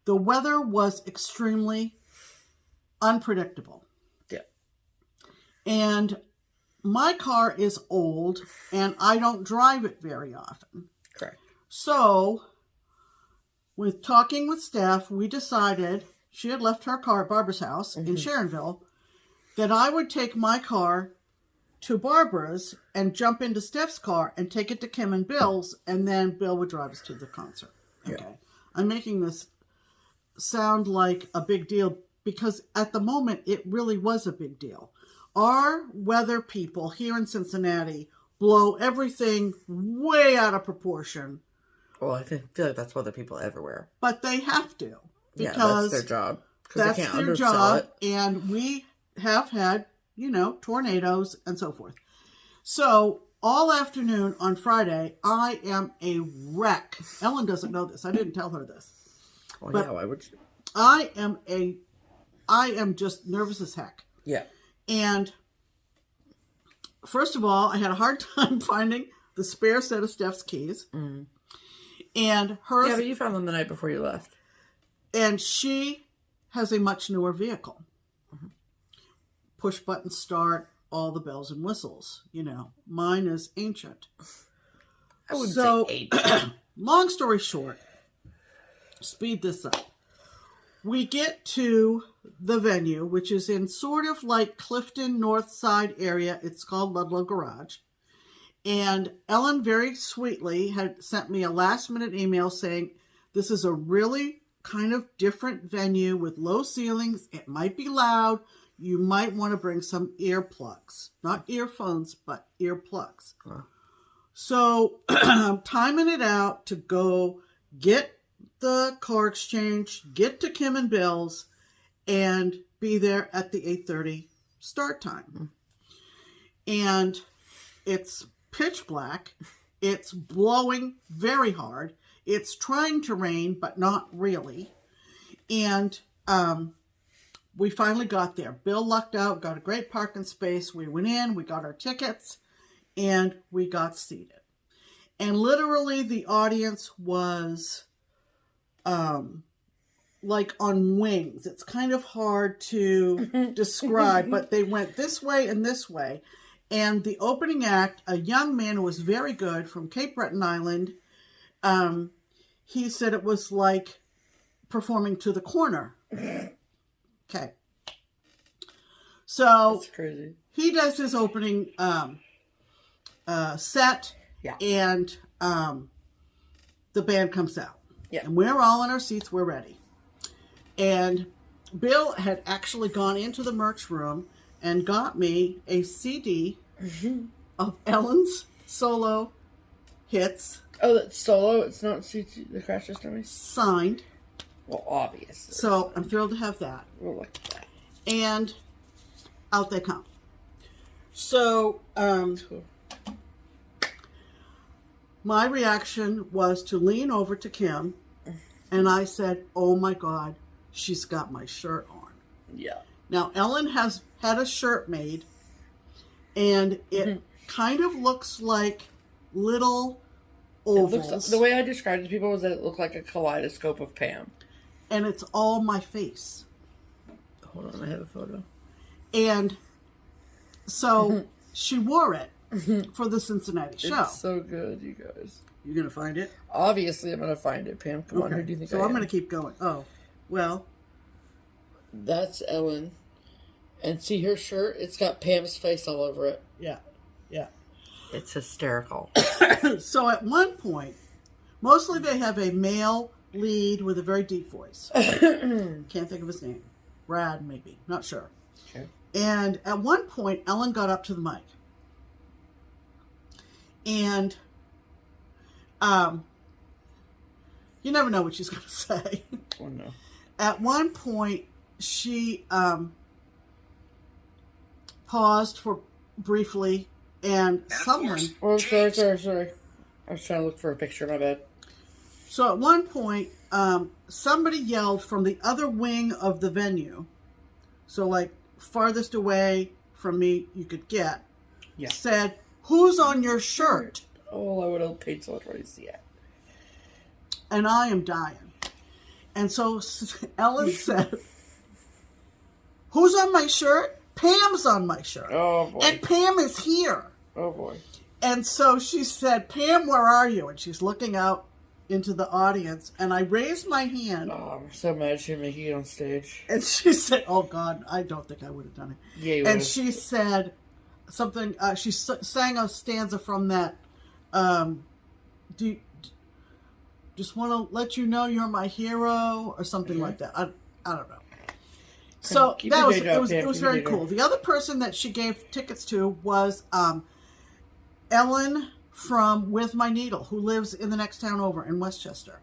the weather was extremely unpredictable. Yeah. And my car is old and I don't drive it very often. Correct. So, with talking with Steph, we decided, she had left her car at Barbara's house in Sharonville, that I would take my car to Barbara's and jump into Steph's car and take it to Kim and Bill's, and then Bill would drive us to the concert. Okay. Yeah. I'm making this sound like a big deal because at the moment it really was a big deal. Our weather people here in Cincinnati blow everything way out of proportion. Well, I feel like that's what the people everywhere. But they have to. Because that's their job. That's their job. And we have had, tornadoes and so forth. So all afternoon on Friday, I am a wreck. Ellen doesn't know this. I didn't tell her this. Well, yeah, why would you? I am just nervous as heck. Yeah. And first of all, I had a hard time finding the spare set of Steph's keys. Mm. And hers... Yeah, but you found them the night before you left. And she has a much newer vehicle. Mm-hmm. Push button start, all the bells and whistles. You know, mine is ancient. I wouldn't say ancient. Long story short, speed this up. We get to the venue, which is in sort of like Clifton North Side area. It's called Ludlow Garage. And Ellen very sweetly had sent me a last-minute email saying, this is a really kind of different venue with low ceilings. It might be loud. You might want to bring some earplugs. Not earphones, but earplugs. Huh. So I'm timing it out to go get the car exchange, get to Kim and Bill's, and be there at the 8:30 start time. And it's pitch black. It's blowing very hard. It's trying to rain, but not really. And we finally got there. Bill lucked out, got a great parking space. We went in, we got our tickets, and we got seated. And literally the audience was like on wings. It's kind of hard to describe, but they went this way and this way. And the opening act, a young man who was very good from Cape Breton Island, he said it was like performing to the corner. Okay. So that's crazy. He does his opening set, yeah, and the band comes out. Yeah. And we're all in our seats, we're ready. And Bill had actually gone into the merch room and got me a CD of Ellen's solo hits. Oh, that's solo? It's not the Crash Test Dummies? Signed. Well, obviously. So I'm thrilled to have that. We'll look at that. And out they come. So, cool. My reaction was to lean over to Kim, and I said, oh my God, she's got my shirt on. Yeah. Now, Ellen has had a shirt made, and it kind of looks like little ovals. The way I described it to people was that it looked like a kaleidoscope of Pam. And it's all my face. Hold on, I have a photo. And so she wore it for the Cincinnati show. It's so good, you guys. You're going to find it? Obviously, I'm going to find it, Pam. Come on, who do you think so I am? I'm going to keep going. Oh, well. That's Ellen. And see her shirt? It's got Pam's face all over it. Yeah, yeah. It's hysterical. So at one point, mostly they have a male lead with a very deep voice. Can't think of his name. Brad, maybe. Not sure. Okay. And at one point, Ellen got up to the mic. And you never know what she's going to say. Oh, no. At one point, she paused for briefly, and someone... Oh, sorry. I was trying to look for a picture, my bad. So at one point, somebody yelled from the other wing of the venue, so like farthest away from me you could get, said, who's on your shirt? Oh, I would have paid so much money to see it. And I am dying. And so Ellen said, who's on my shirt? Pam's on my shirt. Oh, boy. And Pam is here. Oh, boy. And so she said, Pam, where are you? And she's looking out into the audience. And I raised my hand. Oh, I'm so mad she didn't make it on stage. And she said, oh, God, I don't think I would have done it. Yeah, you and would've. she said something, she sang a stanza from that, just want to let you know you're my hero, or something like that. I don't know. So it was very cool. The other person that she gave tickets to was Ellen from With My Needle, who lives in the next town over in Westchester.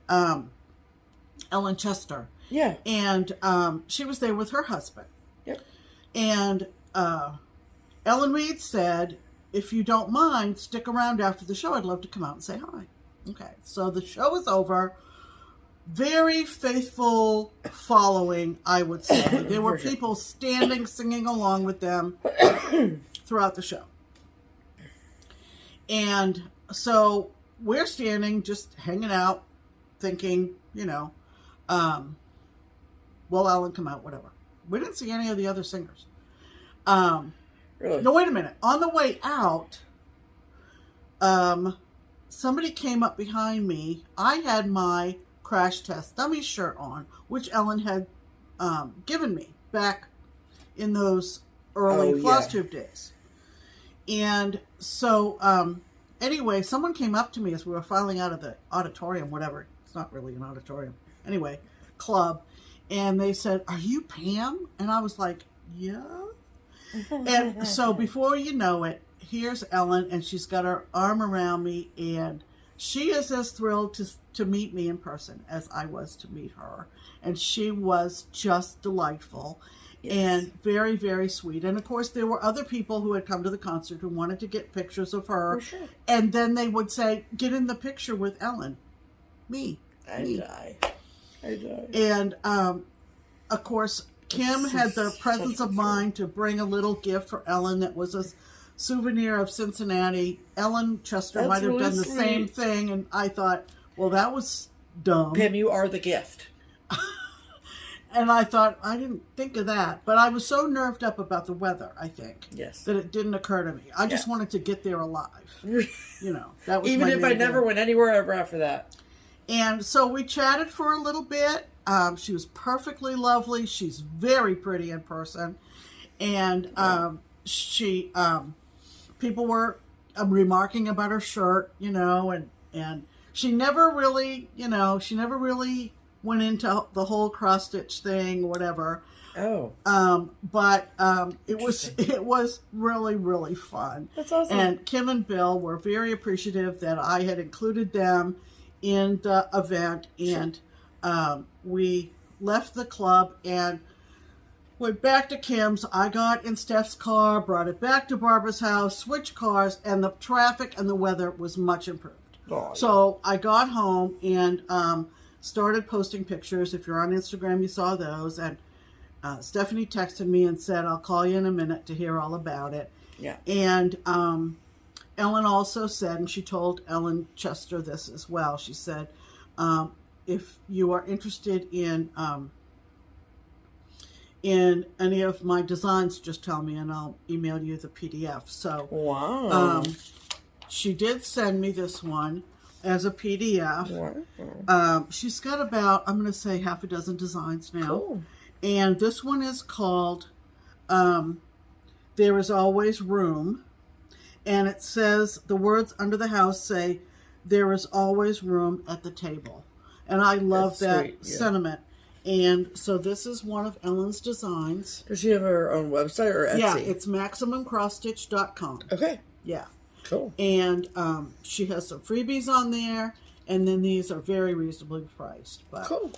Ellen Chester. Yeah. And she was there with her husband. Yep. And Ellen Reed said, if you don't mind, stick around after the show. I'd love to come out and say hi. Okay, so the show is over. very faithful following, I would say. There were people standing, singing along with them throughout the show. And so we're standing, just hanging out, thinking, will Ellen come out, whatever. We didn't see any of the other singers. Really? No, wait a minute. On the way out, somebody came up behind me. I had my Crash Test Dummy shirt on, which Ellen had given me back in those early FlossTube days. And so, anyway, someone came up to me as we were filing out of the auditorium, whatever. It's not really an auditorium. Anyway, club. And they said, "Are you Pam?" And I was like, "Yeah." And so before you know it, here's Ellen, and she's got her arm around me, and she is as thrilled to meet me in person as I was to meet her. And she was just delightful and very, very sweet. And, of course, there were other people who had come to the concert who wanted to get pictures of her. For sure. And then they would say, "Get in the picture with Ellen." Me. I die. And, of course, Kim had the presence of mind to bring a little gift for Ellen that was a souvenir of Cincinnati. Ellen Chester might have done the same thing, and I thought, well, that was dumb. Pam, you are the gift. And I thought, I didn't think of that. But I was so nerved up about the weather, I think, that it didn't occur to me. I just wanted to get there alive. That was even if I never went anywhere ever after that. And so we chatted for a little bit. She was perfectly lovely. She's very pretty in person. And people were remarking about her shirt, and she never really, went into the whole cross stitch thing, whatever. But it was really, really fun. That's awesome. And Kim and Bill were very appreciative that I had included them in the event, and we left the club and went back to Kim's. I got in Steph's car, brought it back to Barbara's house, switched cars, and the traffic and the weather was much improved. So I got home and started posting pictures. If you're on Instagram, you saw those. And Stephanie texted me and said, "I'll call you in a minute to hear all about it." Yeah. And Ellen also said, and she told Ellen Chester this as well, she said, if you are interested in any of my designs, just tell me and I'll email you the PDF. So she did send me this one as a PDF. She's got about, I'm going to say, half a dozen designs now. Cool. And this one is called There Is Always Room. And it says, the words under the house say, "There is always room at the table." And I love that sentiment. And so this is one of Ellen's designs. Does she have her own website or Etsy? Yeah, it's MaximumCrossStitch.com. Okay. Yeah. Cool. And she has some freebies on there. And then these are very reasonably priced. But, cool.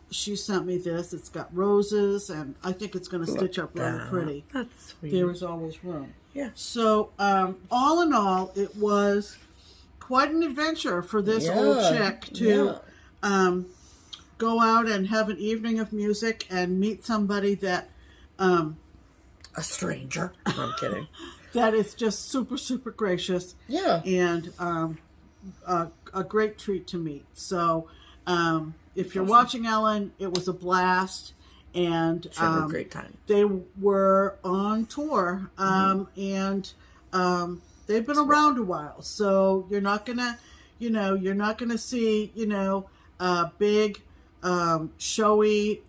She sent me this. It's got roses, and I think it's going to stitch up really pretty. That's sweet. There is always room. Yeah. So, all in all, it was quite an adventure for this old chick to go out and have an evening of music and meet somebody that... a stranger. No, I'm kidding. That is just super, super gracious. Yeah. And a great treat to meet. So, if you're watching Ellen, it was a blast. And a great time. They were on tour, and they've been around a while. So you're not gonna see, big, showy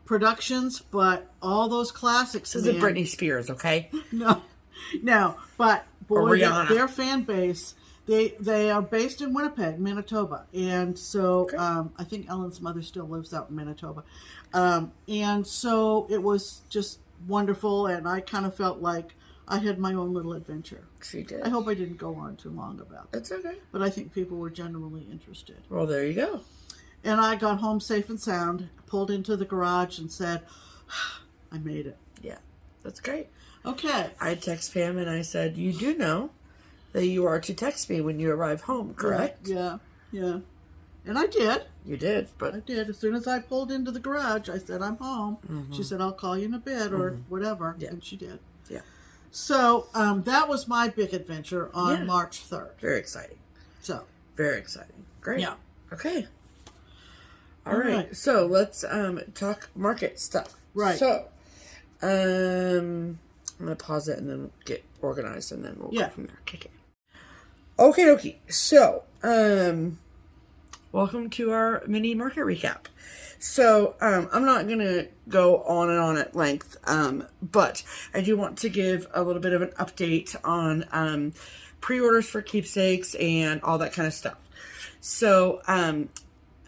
productions, but all those classics. This isn't Britney Spears, okay? No, but boy, their fan base. They are based in Winnipeg, Manitoba, and so I think Ellen's mother still lives out in Manitoba, and so it was just wonderful, and I kind of felt like I had my own little adventure. She did. I hope I didn't go on too long about it. It's okay. But I think people were genuinely interested. Well, there you go. And I got home safe and sound, pulled into the garage, and said, I made it. Yeah, that's great. Okay. I text Pam and I said, "You do know that you are to text me when you arrive home, correct?" Yeah. And I did. You did, but... I did. As soon as I pulled into the garage, I said, I'm home. She said, I'll call you in a bit or whatever. Yeah. And she did. Yeah. So that was my big adventure on March 3rd. Very exciting. So. Very exciting. Great. Yeah. Okay. All right. So let's talk market stuff. Right. So I'm going to pause it and then get organized and then we'll go from there. Okay. Okay. So welcome to our mini market recap. So, I'm not going to go on and on at length, but I do want to give a little bit of an update on pre-orders for keepsakes and all that kind of stuff. So,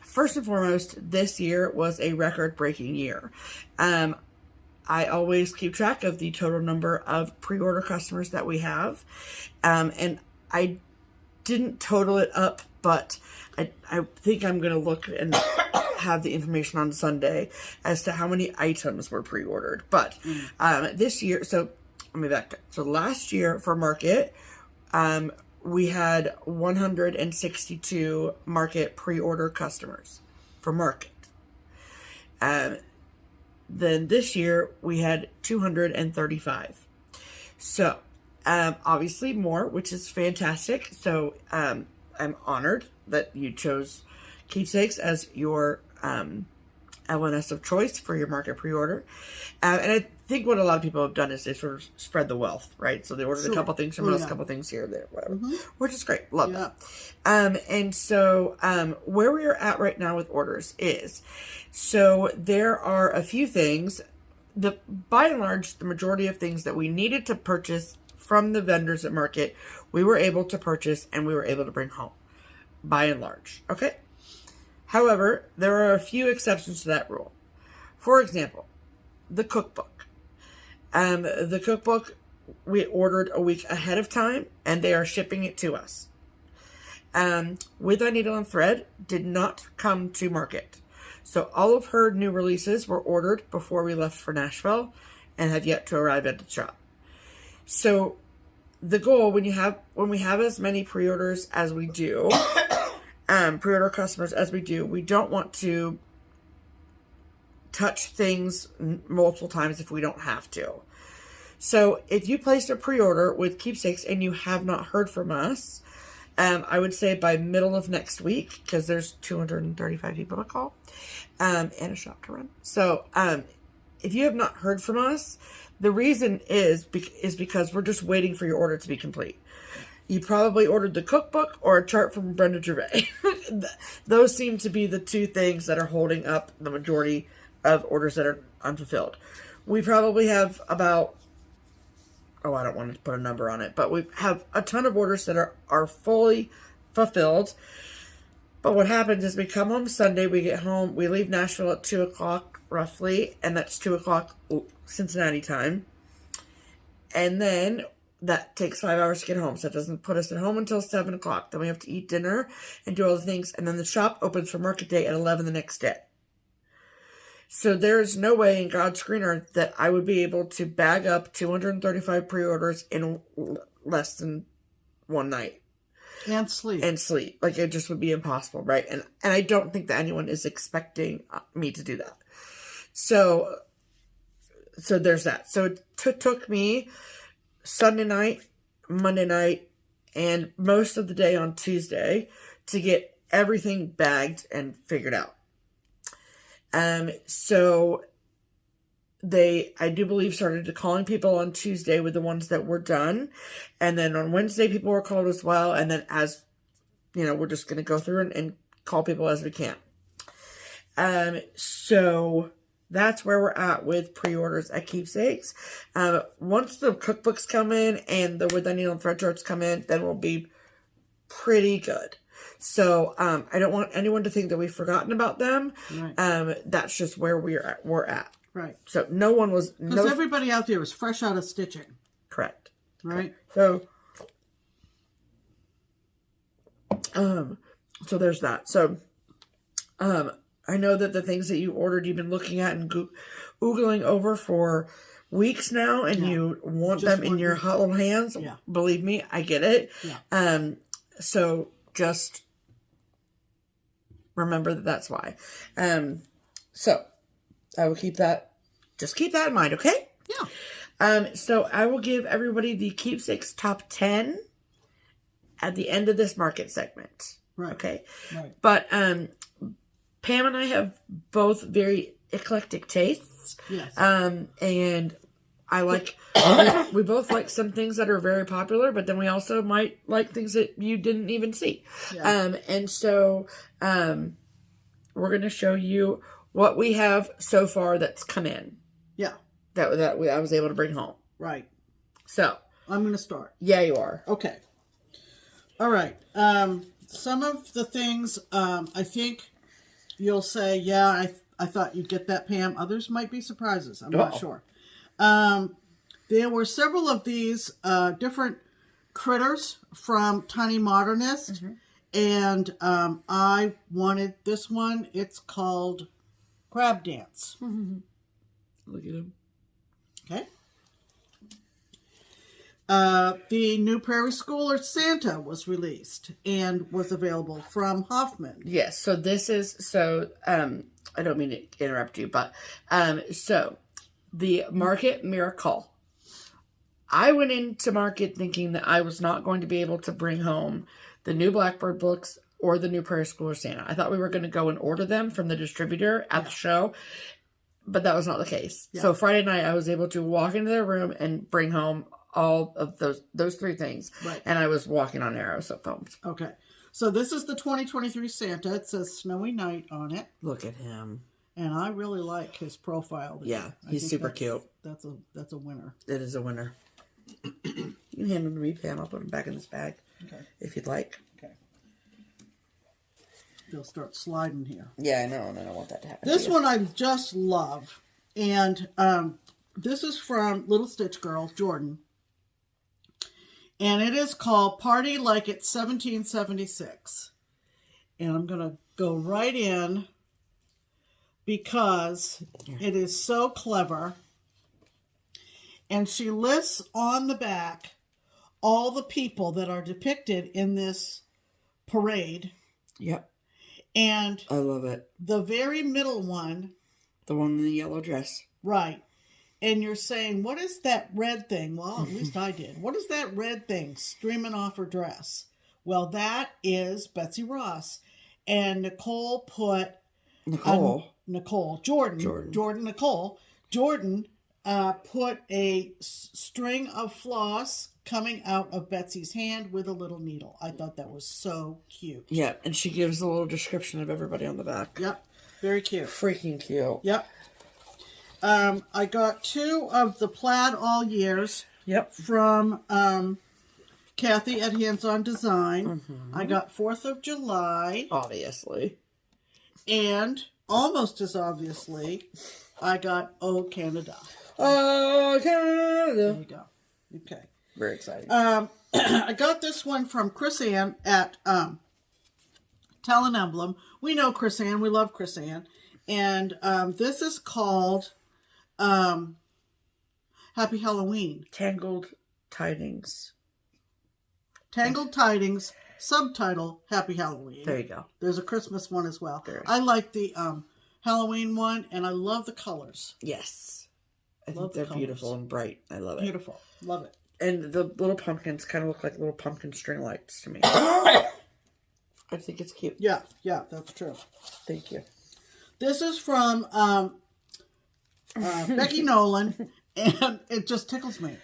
first and foremost, this year was a record-breaking year. I always keep track of the total number of pre-order customers that we have, and I didn't total it up, but I think I'm going to look and have the information on Sunday as to how many items were pre-ordered. But this year, so let me back up. So last year for market, we had 162 market pre-order customers for market. Then this year we had 235. So obviously more, which is fantastic. So I'm honored that you chose keepsakes as your LNS of choice for your market pre-order. And I think what a lot of people have done is they sort of spread the wealth, right? So they ordered a couple things from us, a couple things here, there, whatever, which is great. Love that. And so where we are at right now with orders is, so there are a few things, by and large, the majority of things that we needed to purchase from the vendors at market, we were able to purchase and we were able to bring home, by and large. Okay. However, there are a few exceptions to that rule. For example, the cookbook. The cookbook we ordered a week ahead of time, and they are shipping it to us. With a Needle and Thread did not come to market. So all of her new releases were ordered before we left for Nashville and have yet to arrive at the shop. So the goal when we have as many pre-orders as we do, pre-order customers as we do, we don't want to touch things multiple times if we don't have to. So if you placed a pre-order with keepsakes and you have not heard from us, I would say by middle of next week, because there's 235 people to call and a shop to run. So if you have not heard from us, the reason is because we're just waiting for your order to be complete. You probably ordered the cookbook or a chart from Brenda Gervais. Those seem to be the two things that are holding up the majority of orders that are unfulfilled. We probably have about, I don't want to put a number on it, but we have a ton of orders that are fully fulfilled. But what happens is we come home Sunday, we get home, we leave Nashville at 2 o'clock roughly, and that's 2 o'clock Cincinnati time. And then that takes 5 hours to get home, so it doesn't put us at home until 7 o'clock. Then we have to eat dinner and do all the things, and then the shop opens for market day at 11 the next day. So there's no way in God's green earth that I would be able to bag up 235 pre-orders in less than one night. And sleep. Like, it just would be impossible, right? And I don't think that anyone is expecting me to do that. So there's that. So it took me Sunday night, Monday night, and most of the day on Tuesday to get everything bagged and figured out. So I do believe, started calling people on Tuesday with the ones that were done. And then on Wednesday, people were called as well. And then as, we're just going to go through and call people as we can. So that's where we're at with pre-orders at Keepsakes. Once the cookbooks come in and the With the Needle and Thread charts come in, then we'll be pretty good. So I don't want anyone to think that we've forgotten about them. Right. That's just where we're at. Right. So no one was... Because everybody out there was fresh out of stitching. Correct. Right. So there's that. So I know that the things that you ordered, you've been looking at and Googling over for weeks now, and you want just them in your hot little hands. Yeah. Believe me, I get it. Yeah. So just remember that that's why. So I will keep that, just keep that in mind, okay? Yeah. So I will give everybody the keepsakes top 10 at the end of this market segment. Right. Okay. Right. But Pam and I have both very eclectic tastes. Yes. And I like, we both like some things that are very popular, but then we also might like things that you didn't even see. Yeah. And so we're going to show you what we have so far that's come in. Yeah. That I was able to bring home. Right. So I'm going to start. Yeah, you are. Okay. All right. Some of the things, I think you'll say, yeah, I thought you'd get that, Pam. Others might be surprises. I'm not sure. There were several of these different critters from Tiny Modernist. Mm-hmm. And I wanted this one. It's called Crab Dance. Mm-hmm. Look at him. Okay. The new Prairie Schooler Santa was released and was available from Hoffman. Yes, so this is, I don't mean to interrupt you, but, so, the Market Miracle. I went into Market thinking that I was not going to be able to bring home the new Blackbird books or the new Prairie Schooler Santa. I thought we were going to go and order them from the distributor at the show, but that was not the case. Yeah. So Friday night, I was able to walk into their room and bring home all of those three things. Right. And I was walking on air. I was so pumped. Okay. So this is the 2023 Santa. It says Snowy Night on it. Look at him. And I really like his profile. Yeah, he's super cute. That's a winner. It is a winner. You can hand him to me, Pam. I'll put him back in this bag. Okay. If you'd like. Okay. They'll start sliding here. Yeah, I know. And I don't want that to happen. This one I just love. And this is from Little Stitch Girl, Jordan. And it is called Party Like It's 1776. And I'm going to go right in because it is so clever. And she lists on the back all the people that are depicted in this parade. Yep. And I love it. The very middle one. The one in the yellow dress. Right. And you're saying, what is that red thing? Well, at least I did. What is that red thing streaming off her dress? Well, that is Betsy Ross. And Nicole put... Jordan put a string of floss coming out of Betsy's hand with a little needle. I thought that was so cute. Yeah, and she gives a little description of everybody on the back. Yep, very cute. Freaking cute. Yep. I got 2 of the plaid all years. Yep. From Cathy at Hands On Design. Mm-hmm. I got 4th of July. Obviously. And almost as obviously, I got Oh Canada. Oh Canada. There you go. Okay. Very exciting. I got this one from Chris Ann at Talon Emblem. We know Chris Ann. We love Chris Ann. And this is called Happy Halloween. Tangled Tidings. Tangled Tidings. Subtitle, Happy Halloween. There you go. There's a Christmas one as well. I like the Halloween one, and I love the colors. Yes. I think they're beautiful and bright. I love it. Beautiful. Love it. And the little pumpkins kind of look like little pumpkin string lights to me. I think it's cute. Yeah, that's true. Thank you. This is from Becky Nolan, and it just tickles me.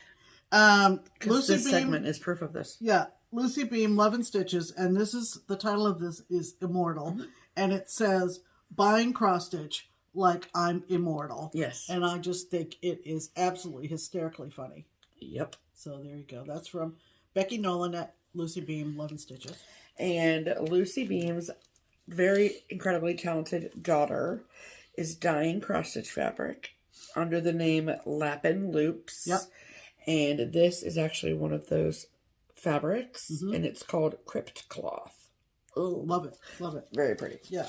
Lucy Beam segment is proof of this. Yeah. Lucy Beam, Love and Stitches, and this is, the title of this is Immortal, and it says, buying cross stitch like I'm immortal. Yes. And I just think it is absolutely hysterically funny. Yep. So there you go. That's from Becky Nolan at Lucy Beam, Love and Stitches. And Lucy Beam's very incredibly talented daughter is dyeing cross stitch fabric under the name Lappin Loops. Yep. And this is actually one of those fabrics, and it's called Crypt Cloth. Oh, love it. Love it. Very pretty. Yeah.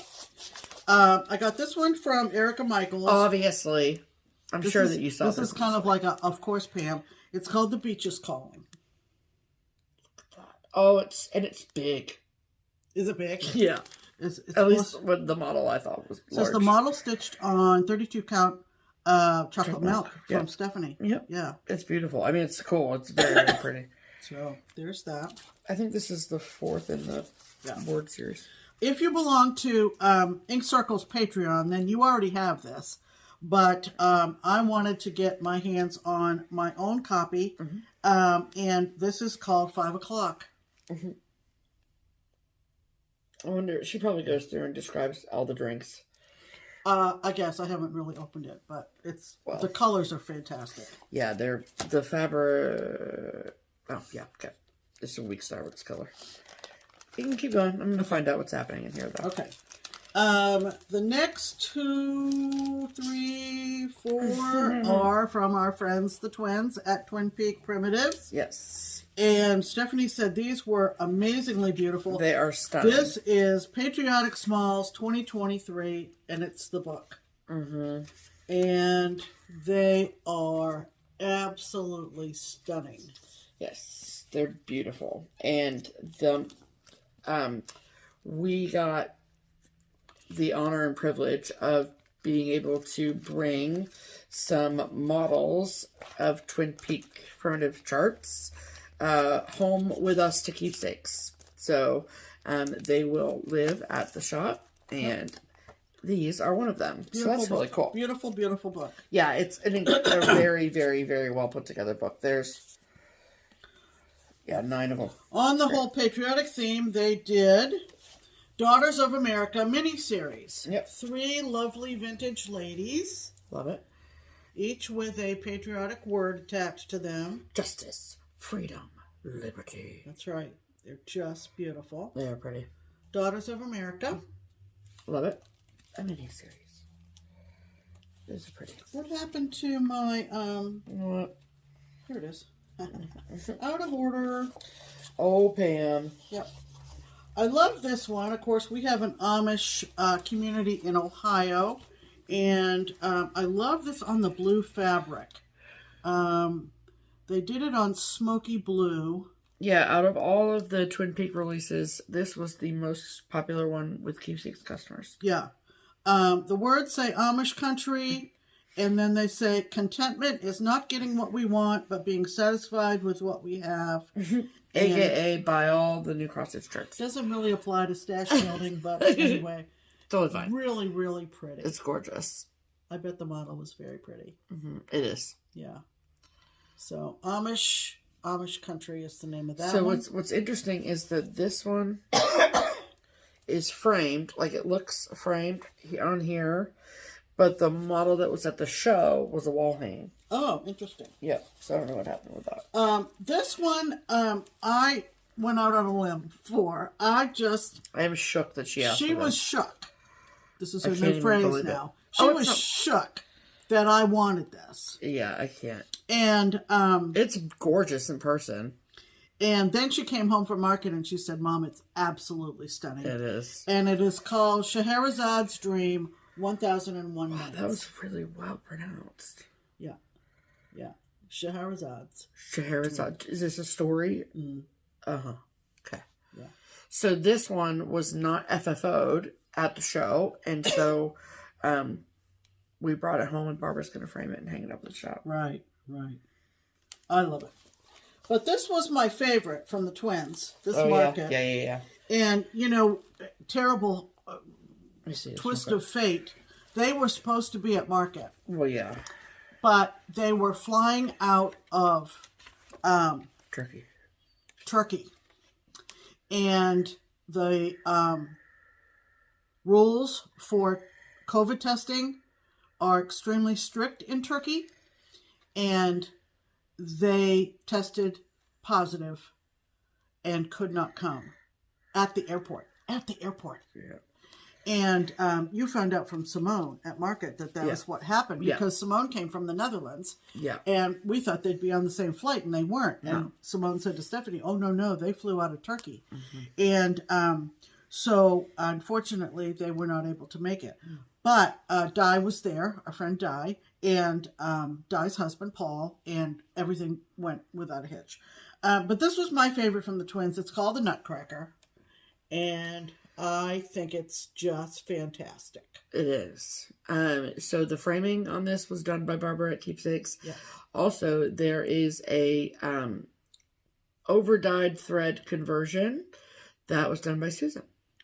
I got this one from Erica Michaels. Obviously. I'm sure that you saw this. This is kind of like a, of course, Pam. It's called The Beach is Calling. Look at that. Oh, it's big. Is it big? Yeah. At least what the model I thought was large. Says the model stitched on 32 count chocolate milk from Stephanie. Yep. Yeah. It's beautiful. I mean, it's cool. It's very, very pretty. So there's that. I think this is the 4th in the word series. If you belong to Ink Circle's Patreon, then you already have this. But I wanted to get my hands on my own copy. And this is called 5 o'clock. I wonder, she probably goes through and describes all the drinks. I guess I haven't really opened it, but the colors are fantastic. Yeah, they're the fabric. Oh yeah, okay. It's a weak Starbucks color. You can keep going. I'm going to find out what's happening in here, though. Okay. The next 2, 3, 4 are from our friends, the twins, at Twin Peak Primitives. Yes. And Stephanie said these were amazingly beautiful. They are stunning. This is Patriotic Smalls 2023, and it's the book. And they are absolutely stunning. Yes, they're beautiful. And we got the honor and privilege of being able to bring some models of Twin Peak primitive charts home with us to keepsakes. So they will live at the shop, and these are one of them. Beautiful so that's really cool. Beautiful, beautiful book. Yeah, it's a very, very, very well put together book. There's 9 of them. On the whole patriotic theme, they did Daughters of America miniseries. Yep. 3 lovely vintage ladies. Love it. Each with a patriotic word attached to them. Justice, freedom, liberty. That's right. They're just beautiful. They are pretty. Daughters of America. Love it. A miniseries. These are pretty. What happened to my, What? Here it is. Out of order. Oh, Pam. Yep. I love this one. Of course, we have an Amish community in Ohio, and I love this on the blue fabric. They did it on smoky blue. Yeah, out of all of the Twin Peak releases, this was the most popular one with Keepsakes customers. Yeah. The words say Amish country, and then they say contentment is not getting what we want, but being satisfied with what we have. AKA buy all the new cross-stitch charts. Doesn't really apply to stash building, but anyway. Totally fine. Really, really pretty. It's gorgeous. I bet the model was very pretty. It is. Yeah. So Amish country is the name of that so one. what's interesting is that this one is framed, like it looks framed on here, but the model that was at the show was a wall hanging. Oh, interesting. Yeah, so I don't know what happened with that. This one, I went out on a limb for. I am shook that she asked She for was this. shook. This is her new phrase now. She was shook that I wanted this. Yeah, I can't. And it's gorgeous in person. And then she came home from market and she said, Mom, it's absolutely stunning. It is. And it is called Scheherazad's Dream, 1001 Nights. That was really well pronounced. Yeah. Yeah. Scheherazad's. Scheherazade. Is this a story? Uh-huh. Okay. Yeah. So this one was not FFO'd at the show. And so we brought it home and Barbara's going to frame it and hang it up in the shop. Right. Right. I love it. But this was my favorite from the twins. This market. Yeah. And, terrible twist of fate. They were supposed to be at market. Well, yeah. But they were flying out of Turkey. And the rules for COVID testing are extremely strict in Turkey. And they tested positive and could not come at the airport. Yeah. And you found out from Simone at market that was what happened because Simone came from the Netherlands. Yeah. And we thought they'd be on the same flight, and they weren't. No. And Simone said to Stephanie, oh, no, they flew out of Turkey. And so, unfortunately, they were not able to make it. But Di was there, our friend Di, and Di's husband, Paul, and everything went without a hitch. But this was my favorite from the twins. It's called the Nutcracker. And I think it's just fantastic. It is. So the framing on this was done by Barbara at Keepsakes. Yeah. Also, there is a over-dyed thread conversion that was done by Susan.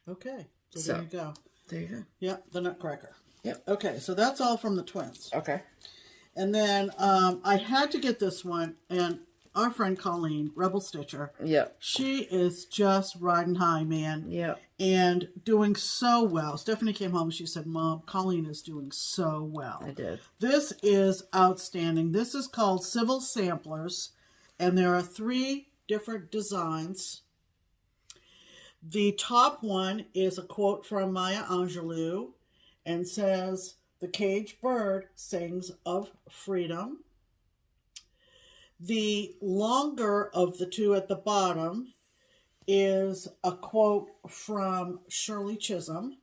Okay. So there you go. There you go. Yep, the Nutcracker. Yep. Okay, so that's all from the twins. Okay. And then I had to get this one, and our friend Colleen, Rebel Stitcher, she is just riding high, man. Yeah. And doing so well. Stephanie came home and she said, Mom, Colleen is doing so well. I did. This is outstanding. This is called Civil Samplers, and there are 3 different designs. The top one is a quote from Maya Angelou and says, "The caged bird sings of freedom." The longer of the 2 at the bottom is a quote from Shirley Chisholm.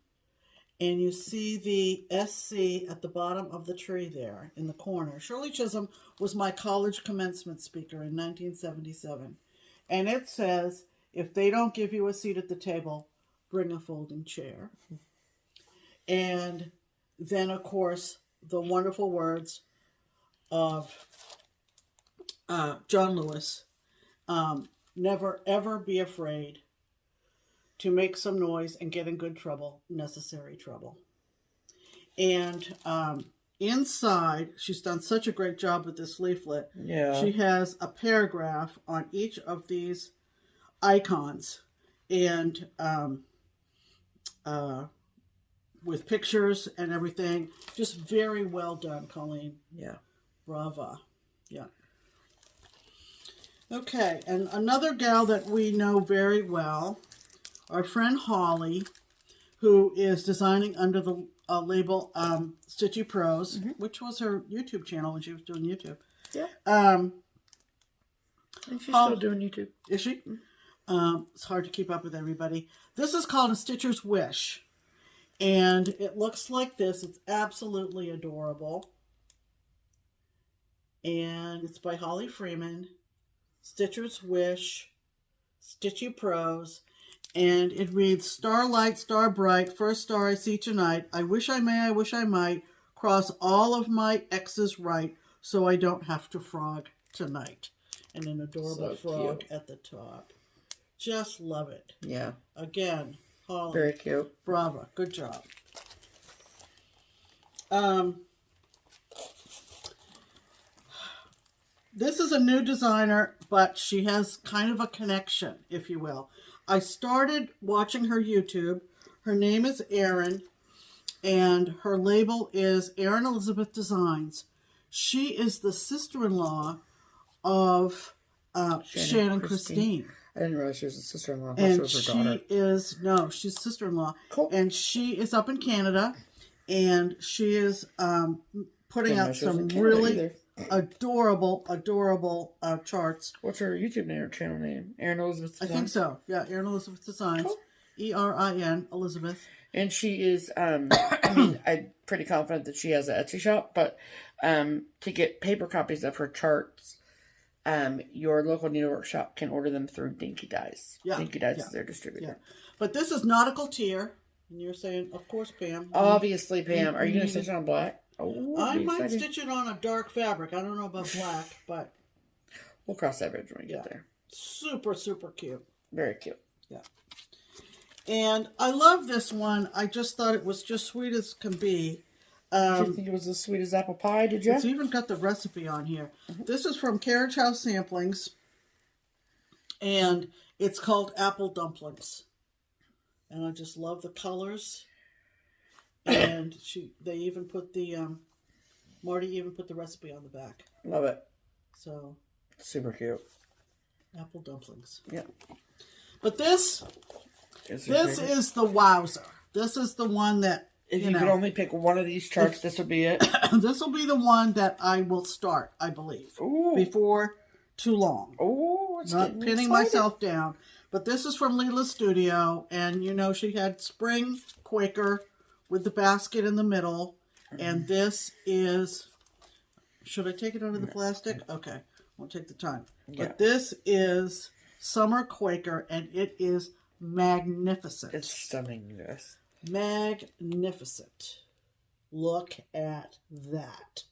And you see the SC at the bottom of the tree there in the corner. Shirley Chisholm was my college commencement speaker in 1977. And it says, "If they don't give you a seat at the table, bring a folding chair." And then, of course, the wonderful words of John Lewis, "Never ever be afraid to make some noise and get in good trouble, necessary trouble." And inside, she's done such a great job with this leaflet. Yeah. She has a paragraph on each of these icons, and with pictures and everything. Just very well done, Colleen. Yeah. Brava. Yeah. Okay, and another gal that we know very well, our friend Holly, who is designing under the label Stitchy Pros, which was her YouTube channel when she was doing YouTube. Yeah. I think she's still doing YouTube. Is she? It's hard to keep up with everybody. This is called A Stitcher's Wish. And it looks like this. It's absolutely adorable. And it's by Holly Freeman. Stitcher's Wish. Stitchy Pros. And it reads, "Starlight, star bright, first star I see tonight. I wish I may, I wish I might. Cross all of my X's right, so I don't have to frog tonight." And an adorable frog at the top. Just love it. Yeah. Again, Holly. Very cute. Bravo. Good job. This is a new designer, but she has kind of a connection, if you will. I started watching her YouTube. Her name is Erin, and her label is Erin Elizabeth Designs. She is the sister-in-law of Shannon Christine. I didn't realize she was a sister-in-law. And she was her daughter. She's sister-in-law. Cool. And she is up in Canada, and she is putting out some really adorable charts. What's her YouTube channel name? Erin Elizabeth Designs? I think so. Yeah, Erin Elizabeth Designs. Cool. ERIN, Elizabeth. And she is, I mean, I'm pretty confident that she has an Etsy shop, but to get paper copies of her charts, your local needlework shop can order them through Dinky Dyes. Yeah. Dinky Dyes is their distributor. Yeah. But this is nautical tier. And you're saying, of course, Pam. Obviously, Pam. Are you going to stitch it on black? Oh, I might stitch it on a dark fabric. I don't know about black, but we'll cross that bridge when we get there. Super, super cute. Very cute. Yeah. And I love this one. I just thought it was just sweet as can be. Did you think it was as sweet as apple pie, did you? It's even got the recipe on here. This is from Carriage House Samplings. And it's called Apple Dumplings. And I just love the colors. And they even put the, Marty even put the recipe on the back. Love it. So. Super cute. Apple dumplings. Yeah. But this is the wowzer. This is the one that, if you could only pick one of these charts, this would be it. This will be the one that I will start, I believe. Ooh. Before too long. Oh, not pinning myself down. But this is from Leela's Studio, and you know she had spring Quaker with the basket in the middle, and this is. Should I take it out of the plastic? Okay, won't take the time. Yeah. But this is summer Quaker, and it is magnificent. It's stunning, guys. Magnificent. Look at that.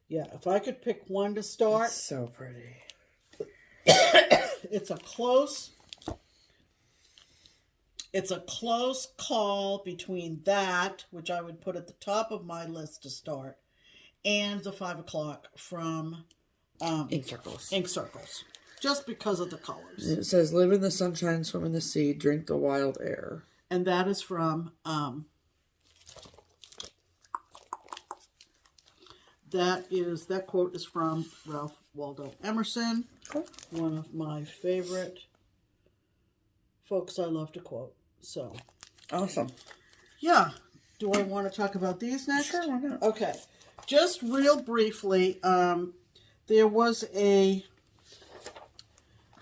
Yeah, if I could pick one to start. It's so pretty. It's a close call between that, which I would put at the top of my list to start, and the 5 o'clock from Ink Circles. Ink Circles. Just because of the colors. It says, live in the sunshine, swim in the sea, drink the wild air. And that is from, that quote is from Ralph Waldo Emerson. Cool. One of my favorite folks I love to quote. So. Awesome. Yeah. Do I want to talk about these next? Sure, why not? Okay. Just real briefly, there was a,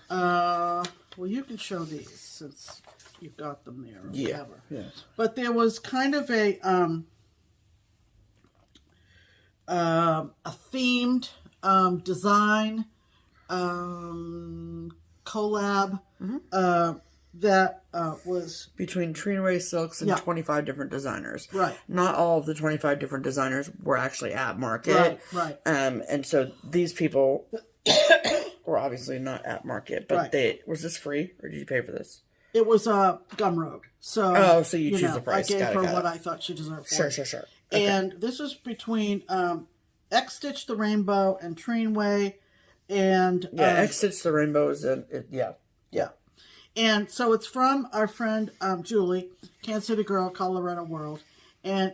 well, you can show these since you've got them there or whatever. Yes. But there was kind of a themed design collab that was between Treenway Silks and 25 different designers. Right. Not all of the 25 different designers were actually at market. Right. And so these people were obviously not at market, but was this free or did you pay for this? It was Gumroad. So so you choose the price. I gave her what I thought she deserved for it. Sure. Okay. And this was between X-Stitch the Rainbow and Treenway and X-Stitch the Rainbow is yeah. And so it's from our friend Julie, Kansas City girl, Colorado World, and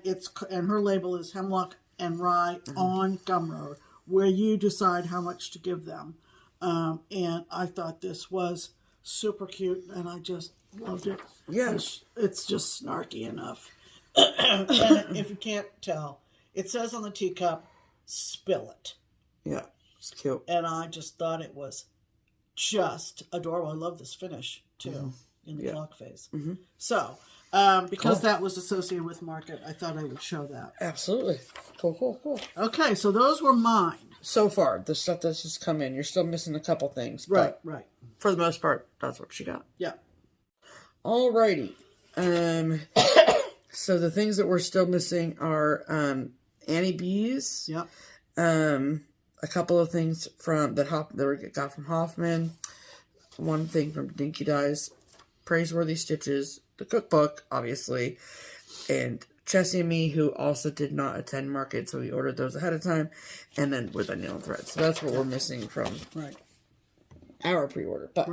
her label is Hemlock and Rye on Gumroad, where you decide how much to give them. And I thought this was super cute, and I just loved it. Yeah, it's just snarky enough. And if you can't tell, it says on the teacup, "Spill it." Yeah, it's cute. And I just thought it was just adorable. I love this finish too in the clock phase. So because that was associated with market, I thought I would show that. Absolutely. Cool. Okay, so those were mine. So far, the stuff that's just come in, you're still missing a couple things. Right. For the most part, that's what she got. Yeah. Alrighty. So the things that we're still missing are Annie B's. Yep. A couple of things that we got from Hoffman. One thing from Dinky Dyes, Praiseworthy Stitches, the cookbook, obviously, and Chessie and me, who also did not attend market, so we ordered those ahead of time, and then with a needle and thread. So that's what we're missing from our pre-order. But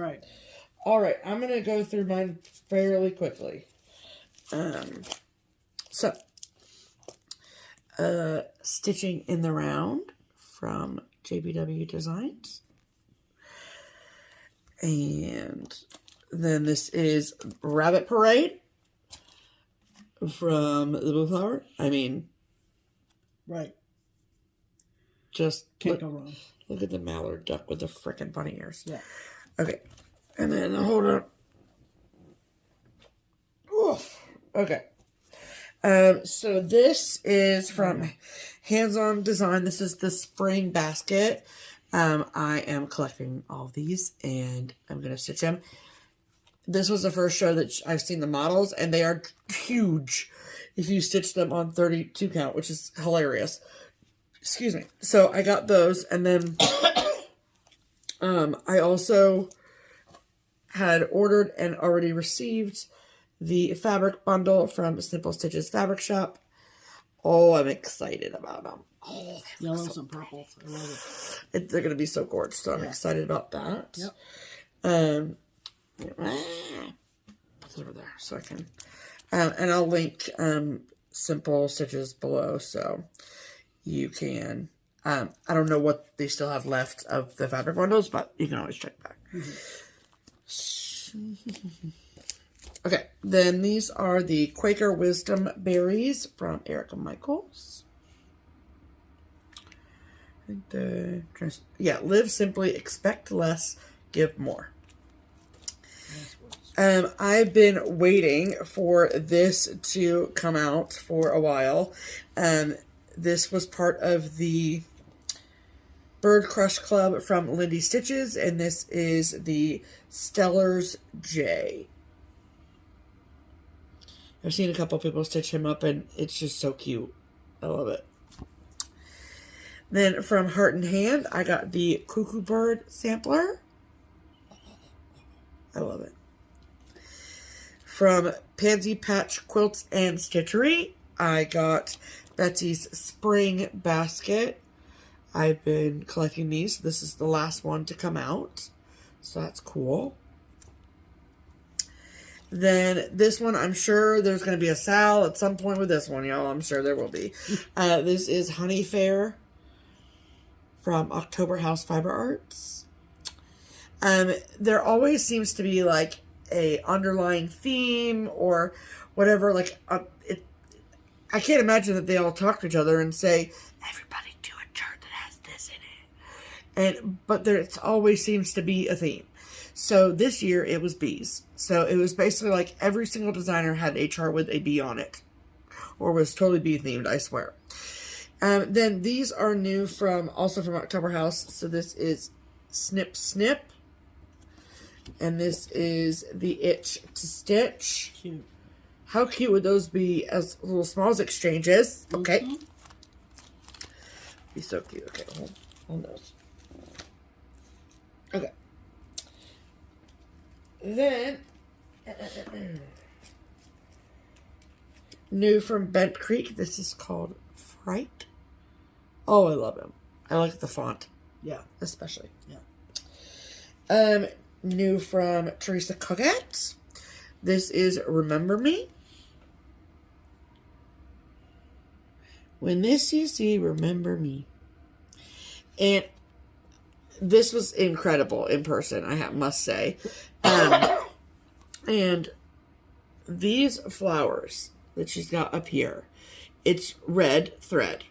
all right, I'm gonna go through mine fairly quickly. Stitching in the Round from JBW Designs. And then this is Rabbit Parade from the Blue Flower. Just can't go wrong. Look at the mallard duck with the frickin' bunny ears. Yeah. Okay. And then hold on. Oof. Okay. So this is from Hands On Design. This is the spring basket. I am collecting all of these, and I'm going to stitch them. This was the first show that I've seen the models, and they are huge if you stitch them on 32 count, which is hilarious. Excuse me. So I got those, and then I also had ordered and already received the fabric bundle from Simple Stitches Fabric Shop. Oh, I'm excited about them. Oh, yellows and purples. I love it. They're going to be so gorgeous, so I'm excited about that. Yep. Put it over there so I can... and I'll link Simple Stitches below so you can... I don't know what they still have left of the fabric bundles, but you can always check back. Okay, then these are the Quaker Wisdom Berries from Erica Michaels. Live simply, expect less, give more. I've been waiting for this to come out for a while. This was part of the Bird Crush Club from Lindy Stitches, and this is the Stellar's J. I've seen a couple people stitch him up, and it's just so cute. I love it. Then from Heart and Hand, I got the Cuckoo Bird sampler. I love it. From Pansy Patch Quilts and Stitchery, I got Betsy's Spring Basket. I've been collecting these. This is the last one to come out, so that's cool. Then this one, I'm sure there's going to be a SAL at some point with this one, y'all. I'm sure there will be. This is Honey Fair from October House Fiber Arts. There always seems to be like a underlying theme or whatever. Like, I can't imagine that they all talk to each other and say, everybody do a chart that has this in it. But there always seems to be a theme. So this year it was bees. So it was basically like every single designer had a chart with a bee on it. Or was totally bee themed, I swear. Then these are new also from October House. So this is Snip Snip. And this is the Itch to Stitch. Cute. How cute would those be as little smalls exchanges? Okay. Mm-hmm. Be so cute. Okay, hold those. Okay. Then, new from Bent Creek. This is called Fright. Oh, I love him. I like the font. Yeah. Especially. Yeah. New from Teresa Coquette. This is Remember Me. When this you see, remember me. And this was incredible in person, I must say. And these flowers that she's got up here, it's red thread.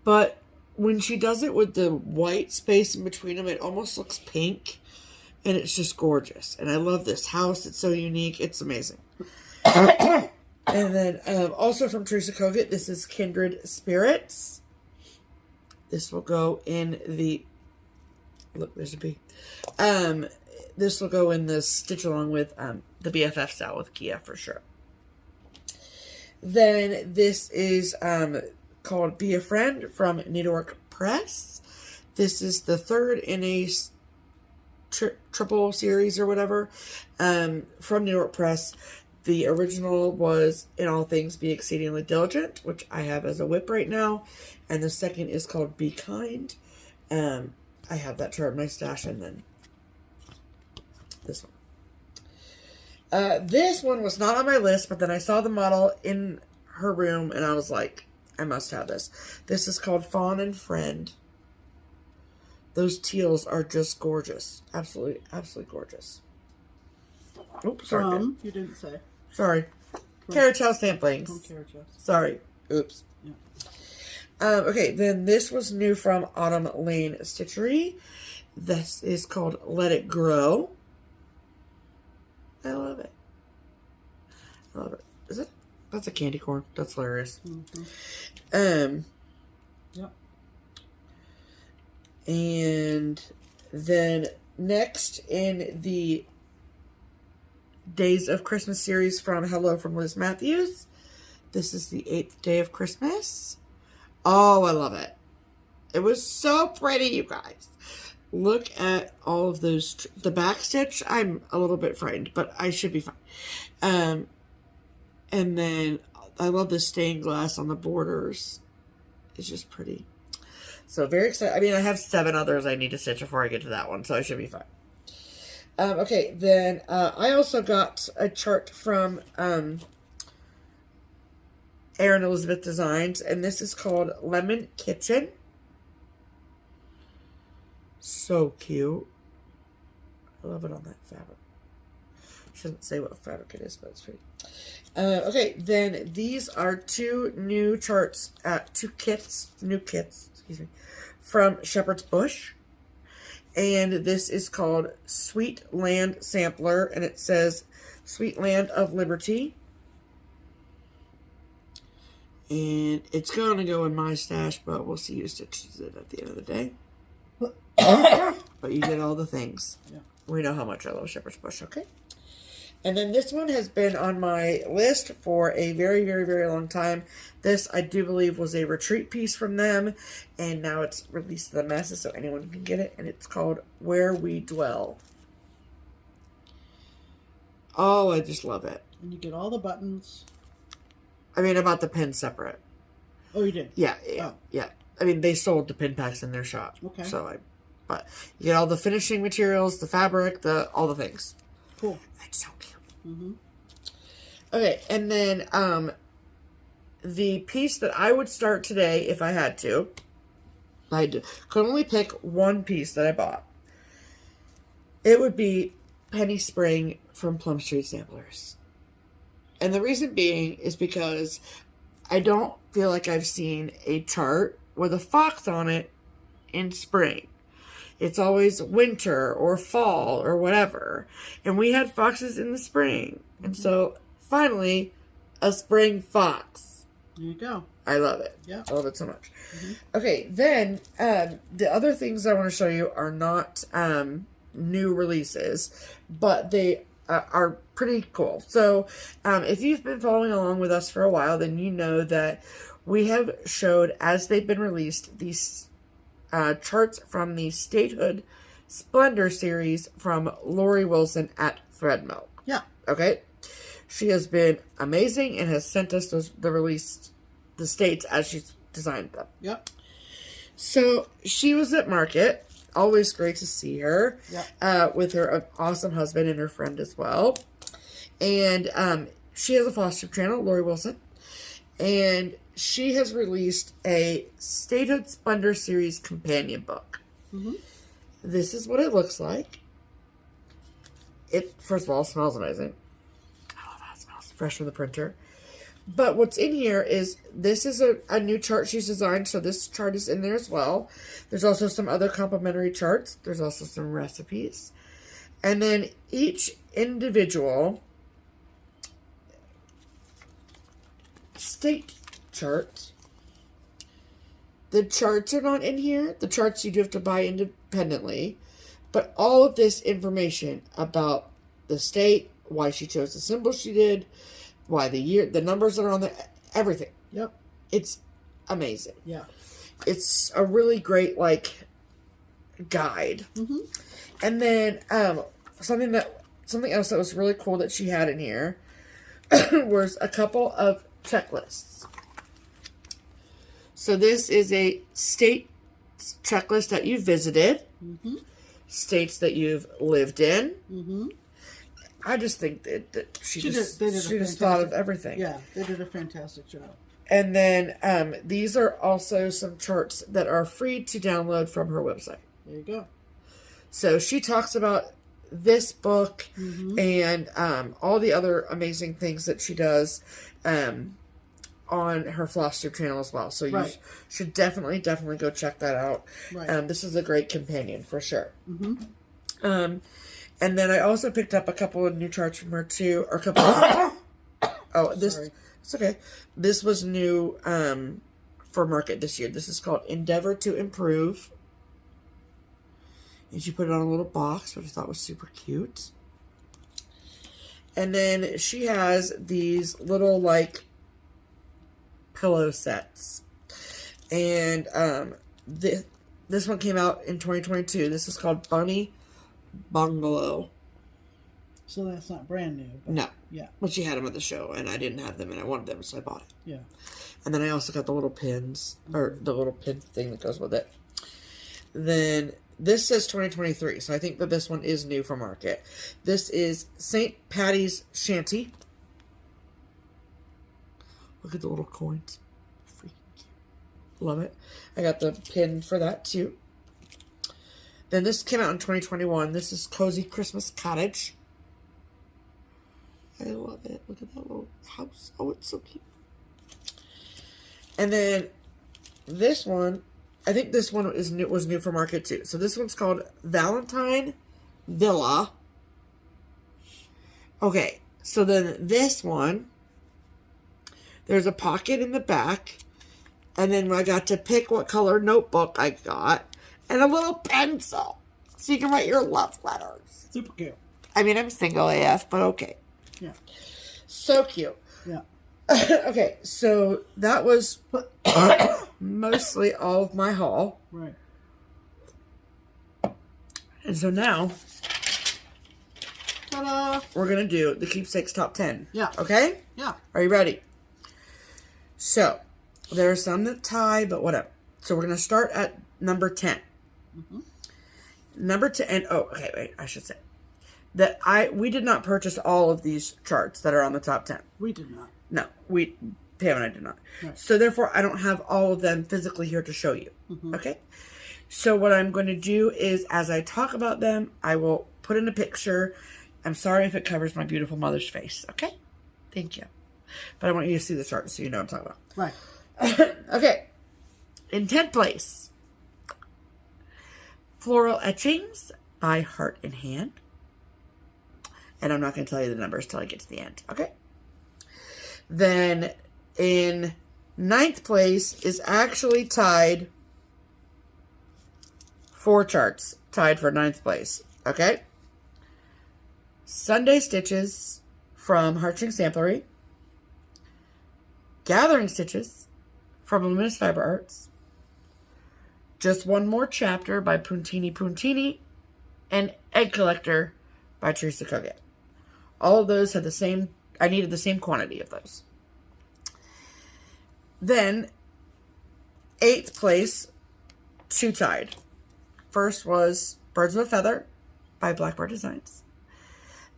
But when she does it with the white space in between them, it almost looks pink. And it's just gorgeous. And I love this house. It's so unique. It's amazing. And then also from Teresa Coquette, this is Kindred Spirits. This will go in the... Look, there's a bee. This will go in the stitch along with the BFF SAL with Kia for sure. Then this is called Be a Friend from Needlework Press. This is the third in a triple series or whatever from Needlework Press. The original was In All Things Be Exceedingly Diligent, which I have as a WIP right now. And the second is called Be Kind. I have that chart in my stash, and then this one. This one was not on my list, but then I saw the model in her room, and I was like, I must have this. This is called Fawn and Friend. Those teals are just gorgeous. Absolutely, absolutely gorgeous. Oops, sorry. You didn't say. Sorry. Carriage House samplings. Sorry. Oops. Yeah. Okay, then this was new from Autumn Lane Stitchery. This is called Let It Grow. I love it. I love it. Is it? That's a candy corn. That's hilarious. Mm-hmm. Yep. And then next in the Days of Christmas series from Hello from Liz Matthews. This is the 8th day of Christmas. Oh, I love it. It was so pretty, you guys. Look at all of those. The back stitch, I'm a little bit frightened, but I should be fine. And then I love the stained glass on the borders. It's just pretty. So very excited. I mean, I have 7 others I need to stitch before I get to that one, so I should be fine. Okay, then I also got a chart from Erin Elizabeth Designs, and this is called Lemon Kitchen. So cute. I love it on that fabric. Shouldn't say what fabric it is, but it's pretty. Okay, then these are 2 new charts, new kits, excuse me, from Shepherd's Bush. And this is called Sweet Land Sampler, and it says Sweet Land of Liberty. And it's going to go in my stash, but we'll see who stitches it at the end of the day. But you get all the things. Yeah. We know how much I love Shepherd's Bush, okay? And then this one has been on my list for a very, very, very long time. This, I do believe, was a retreat piece from them. And now it's released to the masses so anyone can get it. And it's called Where We Dwell. Oh, I just love it. And you get all the buttons. I mean, I bought the pins separate. Oh, you did? Yeah. Oh. Yeah. I mean, they sold the pin packs in their shop. Okay. But you get all the finishing materials, the fabric, all the things. Cool. It's so cute. Mm-hmm. Okay, and then the piece that I would start today if I had to, could only pick one piece that I bought. It would be Penny Spring from Plum Street Samplers. And the reason being is because I don't feel like I've seen a chart with a fox on it in spring. It's always winter or fall or whatever. And we had foxes in the spring. And so, finally, a spring fox. There you go. I love it. Yeah. I love it so much. Mm-hmm. Okay, then, the other things I want to show you are not new releases, but they are pretty cool. So, if you've been following along with us for a while, then you know that we have showed, as they've been released, these charts from the Statehood Splendor series from Lori Wilson at Threadmilk. Yeah. Okay. She has been amazing and has sent us the states as she's designed them. Yep. So she was at market. Always great to see her. Yep. With her awesome husband and her friend as well. And she has a FlossTube channel, Lori Wilson. And she has released a Statehood Splendor Series companion book. Mm-hmm. This is what it looks like. It, first of all, smells amazing. I love how it smells. Fresh from the printer. But what's in here is, this is a new chart she's designed, so this chart is in there as well. There's also some other complimentary charts. There's also some recipes. And then each individual state chart. The charts are not in here. The charts you do have to buy independently. But all of this information about the state, why she chose the symbol she did, why the year, the numbers that are on there, everything. Yep. It's amazing. Yeah. It's a really great, guide. Mm-hmm. And then something else that was really cool that she had in here was a couple of checklists. So this is a state checklist that you visited, mm-hmm. states that you've lived in. Mm-hmm. I just think that she just fantastic, thought of everything. Yeah, they did a fantastic job. And then these are also some charts that are free to download from her website. There you go. So she talks about this book, mm-hmm. and all the other amazing things that she does on her FlossTube channel as well. So you should definitely go check that out. Right. This is a great companion for sure. Mm-hmm. And then I also picked up a couple of new charts from her too, or a couple of, it's okay. This was new for market this year. This is called Endeavor to Improve. And she put it on a little box, which I thought was super cute. And then she has these little, pillow sets. And this one came out in 2022. This is called Bunny Bungalow. So that's not brand new. But no. Yeah. But she had them at the show, and I didn't have them, and I wanted them, so I bought it. Yeah. And then I also got the little pins, or the little pin thing that goes with it. Then this says 2023, so I think that this one is new for market. This is St. Patty's Shanty. Look at the little coins. Freaking cute. Love it. I got the pin for that too. Then this came out in 2021. This is Cozy Christmas Cottage. I love it. Look at that little house. Oh, it's so cute. And then this one, I think this one was new for market too. So this one's called Valentine Villa. Okay, so then this one, there's a pocket in the back, and then I got to pick what color notebook I got, and a little pencil, so you can write your love letters. Super cute. I mean, I'm single AF, but okay. Yeah. So cute. Yeah. Okay, so that was mostly all of my haul. Right. And so now, ta-da! We're going to do the Keepsakes Top 10. Yeah. Okay? Yeah. Are you ready? So, there are some that tie, but whatever. So, we're going to start at number 10. Mm-hmm. Number 10, and okay, wait, I should say. We did not purchase all of these charts that are on the top 10. We did not. No, Pam and I did not. Right. So therefore, I don't have all of them physically here to show you. Mm-hmm. Okay? So what I'm going to do is, as I talk about them, I will put in a picture. I'm sorry if it covers my beautiful mother's face. Okay? Thank you. But I want you to see the chart so you know what I'm talking about. Right. Okay. In 10th place, Floral Etchings by Heart and Hand. And I'm not going to tell you the numbers till I get to the end. Okay? Then in 9th place is actually tied. 4 charts tied for 9th place. Okay? Sunday Stitches from Heartstring Samplery. Gathering Stitches from Luminous Fiber Arts. Just One More Chapter by Puntini Puntini. And Egg Collector by Teresa Koget. All of those had the same, I needed the same quantity of those. Then, 8th place, 2 tied. First was Birds of a Feather by Blackbird Designs.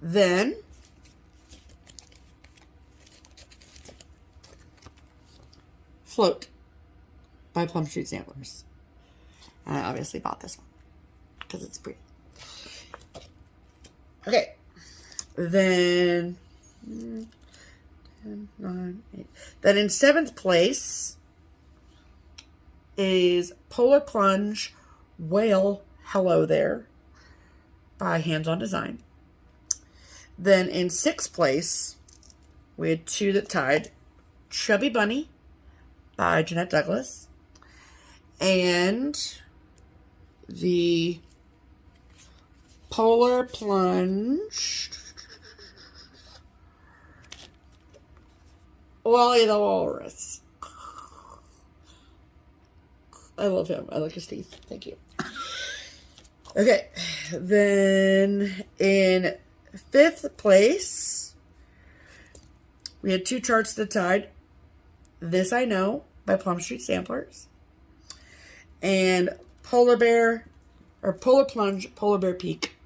Then, Float by Plum Street Samplers. And I obviously bought this one because it's pretty. Okay. Then, 10, 9, 8. Then in 7th place is Polar Plunge Whale Hello There by Hands On Design. Then in 6th place, we had 2 that tied. Chubby Bunny by Jeanette Douglas. And the Polar Plunge Wally the Walrus. I love him. I like his teeth. Thank you. Okay. Then in 5th place, we had 2 charts that tied. This I Know by Plum Street Samplers. And Polar Plunge, Polar Bear Peak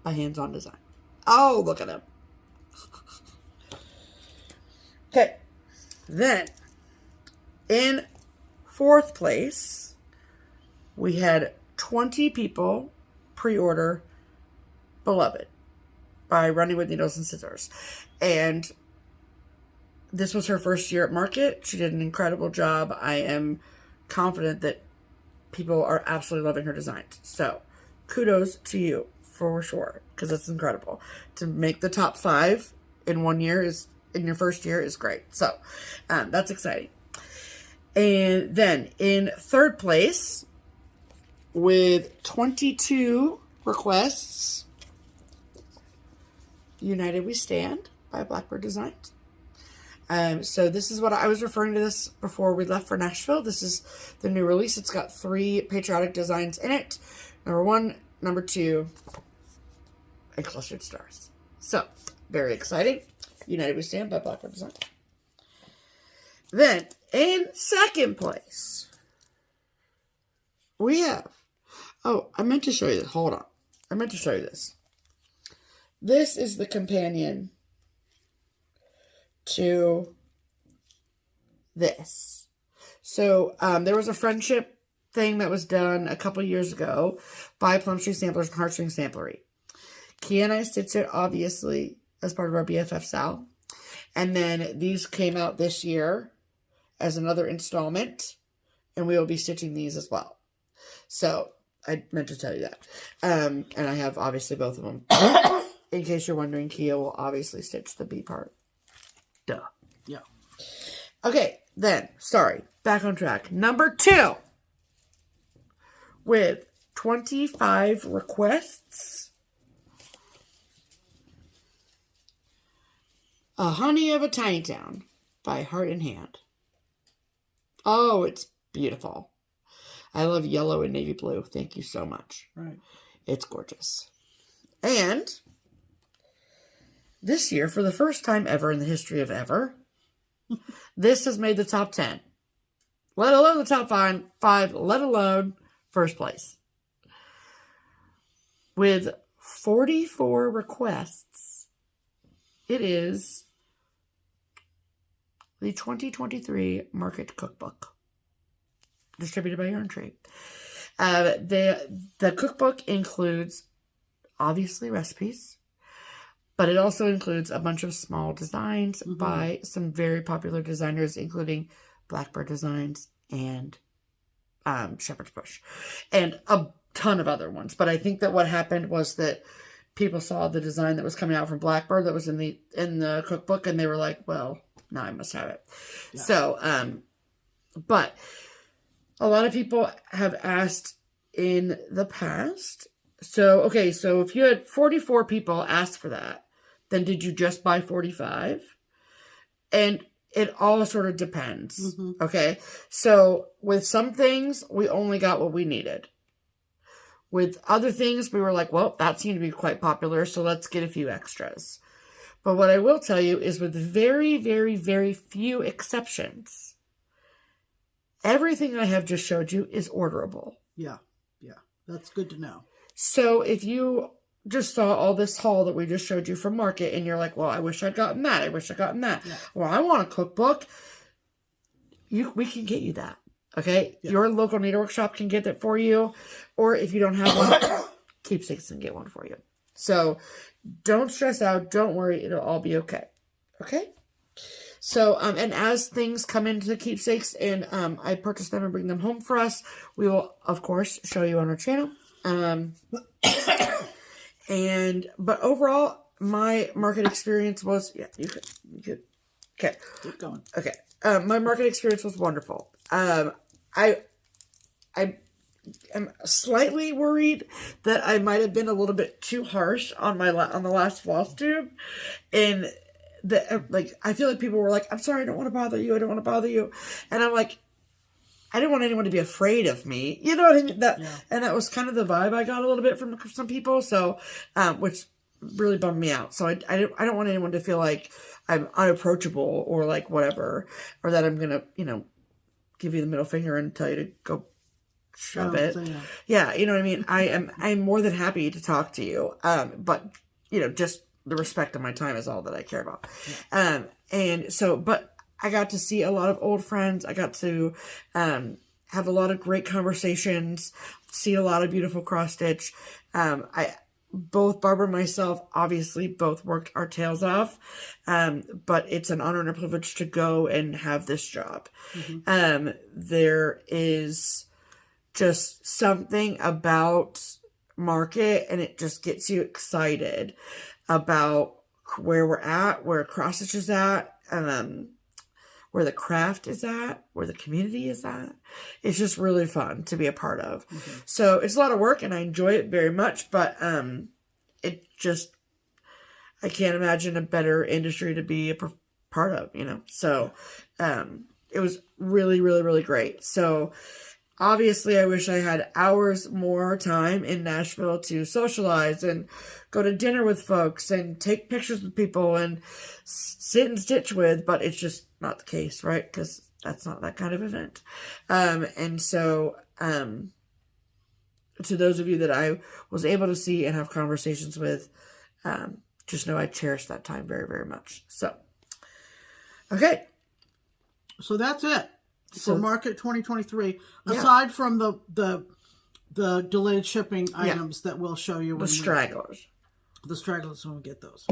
by Hands On Design. Oh, look at him. Okay. Then, in 4th place, we had 20 people pre-order Beloved by Running with Needles and Scissors. And this was her first year at market. She did an incredible job. I am confident that people are absolutely loving her designs. So, kudos to you for sure, because it's incredible. To make the top 5 in 1 year in your first year is great. So, that's exciting. And then in 3rd place, with 22 requests, United We Stand by Blackbird Designs. So this is what I was referring to this before we left for Nashville. This is the new release. It's got 3 patriotic designs in it. Number 1, number 2, and clustered stars. So, very exciting. United We Stand by Blackbird Design. Then, in 2nd place, we have... Oh, I meant to show you this. Hold on. I meant to show you this. This is the companion to this. So, there was a friendship thing that was done a couple years ago by Plum Street Samplers and Heartstring Samplery. Kia and I stitched it, obviously, as part of our BFF SAL. And then these came out this year as another installment. And we will be stitching these as well. So, I meant to tell you that. And I have, obviously, both of them. In case you're wondering, Kia will obviously stitch the B part. Duh. Yeah. Okay, then, sorry. Back on track. Number 2. With 25 requests. A Honey of a Tiny Town by Heart in Hand. Oh, it's beautiful. I love yellow and navy blue. Thank you so much. Right. It's gorgeous. And this year, for the first time ever in the history of ever, this has made the top 10. Let alone the top 5, let alone first place. With 44 requests, it is the 2023 Market Cookbook, distributed by Yarn Tree. The cookbook includes, obviously, recipes, but it also includes a bunch of small designs by some very popular designers, including Blackbird Designs and Shepherd's Bush, and a ton of other ones. But I think that what happened was that people saw the design that was coming out from Blackbird that was in the cookbook, and they were like, well, now I must have it. Yeah. So, but a lot of people have asked in the past. So, okay, so if you had 44 people ask for that, then did you just buy 45? And it all sort of depends. Okay. So with some things, we only got what we needed. With other things, we were like, well, that seemed to be quite popular, so let's get a few extras. But what I will tell you is, with very, very, very few exceptions, everything I have just showed you is orderable. Yeah. Yeah. That's good to know. So if you just saw all this haul that we just showed you from Market, and you're like, well, I wish I'd gotten that. I wish I'd gotten that. Yeah. Well, I want a cookbook. We can get you that. Okay? Yeah. Your local needlework shop can get it for you. Or if you don't have one, Keepstakes can get one for you. So don't stress out. Don't worry. It'll all be okay. Okay? So, and as things come into the Keepstakes and I purchase them and bring them home for us, we will, of course, show you on our channel. But overall, my Market experience was, yeah, you could, okay. Keep going. Okay. My Market experience was wonderful. I am slightly worried that I might have been a little bit too harsh on on the last FlossTube, and I feel like people were like, I'm sorry, I don't want to bother you. I don't want to bother you. And I'm like, I didn't want anyone to be afraid of me. You know what I mean? And that was kind of the vibe I got a little bit from some people. So, which really bummed me out. So I don't want anyone to feel like I'm unapproachable or like whatever, or that I'm going to, give you the middle finger and tell you to go shove it. So yeah. You know what I mean? I'm more than happy to talk to you. But just the respect of my time is all that I care about. Yeah. And so, but I got to see a lot of old friends. I got to have a lot of great conversations, see a lot of beautiful cross stitch. Both Barbara and myself, obviously, both worked our tails off. But it's an honor and a privilege to go and have this job. There is just something about Market, and it just gets you excited about where we're at, where cross stitch is at, where the craft is at, where the community is at. It's just really fun to be a part of. So it's a lot of work, and I enjoy it very much, but I can't imagine a better industry to be a part of, So it was really, really, really great. So obviously, I wish I had hours more time in Nashville to socialize and go to dinner with folks and take pictures with people and sit and stitch with, but it's just not the case, right? Because that's not that kind of event. And so, to those of you that I was able to see and have conversations with, just know I cherish that time very, very much. So, okay. So that's it. For Market 2023, aside from the delayed shipping items that we'll show you. The stragglers. The stragglers, when we get those.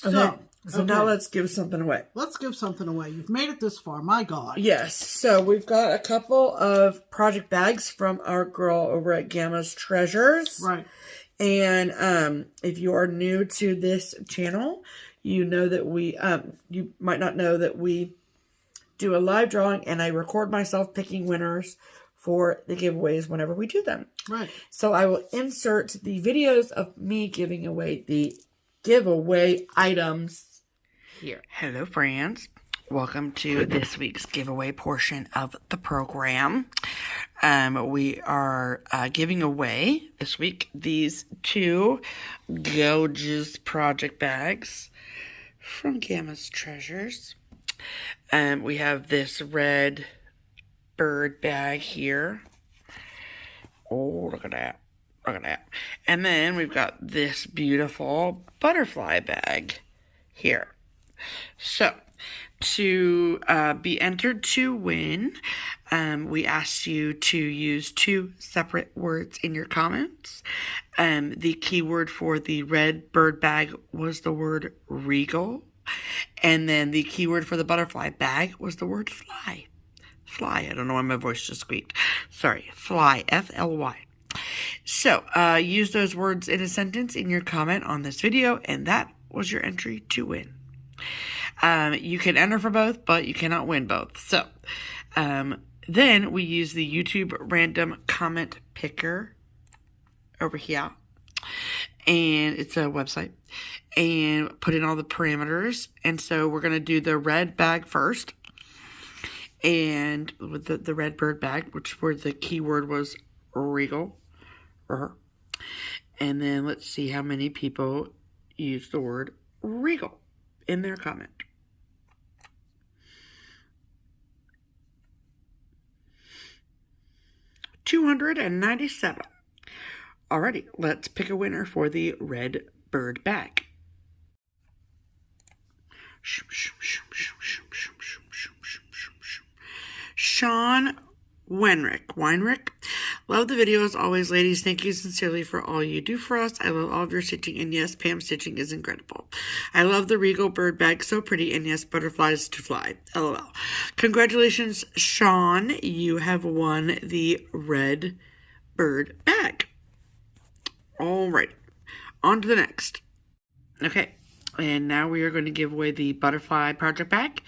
Okay. So now let's give something away. Let's give something away. You've made it this far. My God. Yes. So we've got a couple of project bags from our girl over at Gamma's Treasures. Right. And if you are new to this channel, you know that you might not know that we do a live drawing, and I record myself picking winners for the giveaways whenever we do them. Right. So I will insert the videos of me giving away the giveaway items here. Hello, friends. Welcome to this week's giveaway portion of the program. We are giving away this week these 2 gorgeous project bags from Gammas Treasures. We have this red bird bag here. Oh, look at that. Look at that. And then we've got this beautiful butterfly bag here. So, to be entered to win, we asked you to use 2 separate words in your comments. The keyword for the red bird bag was the word regal. And then the keyword for the butterfly bag was the word fly. Fly. I don't know why my voice just squeaked. Sorry. Fly. F-L-Y. So, use those words in a sentence in your comment on this video, and that was your entry to win. You can enter for both, but you cannot win both. So, then we use the YouTube random comment picker over here. And it's a website. And put in all the parameters. And so we're going to do the red bag first. And with the red bird bag, where the keyword was regal. And then let's see how many people use the word regal in their comment. $297. Alrighty, let's pick a winner for the red bird bag. Shawn Wenrich. Love the video as always, ladies. Thank you sincerely for all you do for us. I love all of your stitching, and yes, Pam stitching is incredible. I love the regal bird bag, so pretty, and yes, butterflies to fly. LOL. Congratulations, Shawn. You have won the red bird bag. All right, on to the next. Okay, and now we are going to give away the butterfly project bag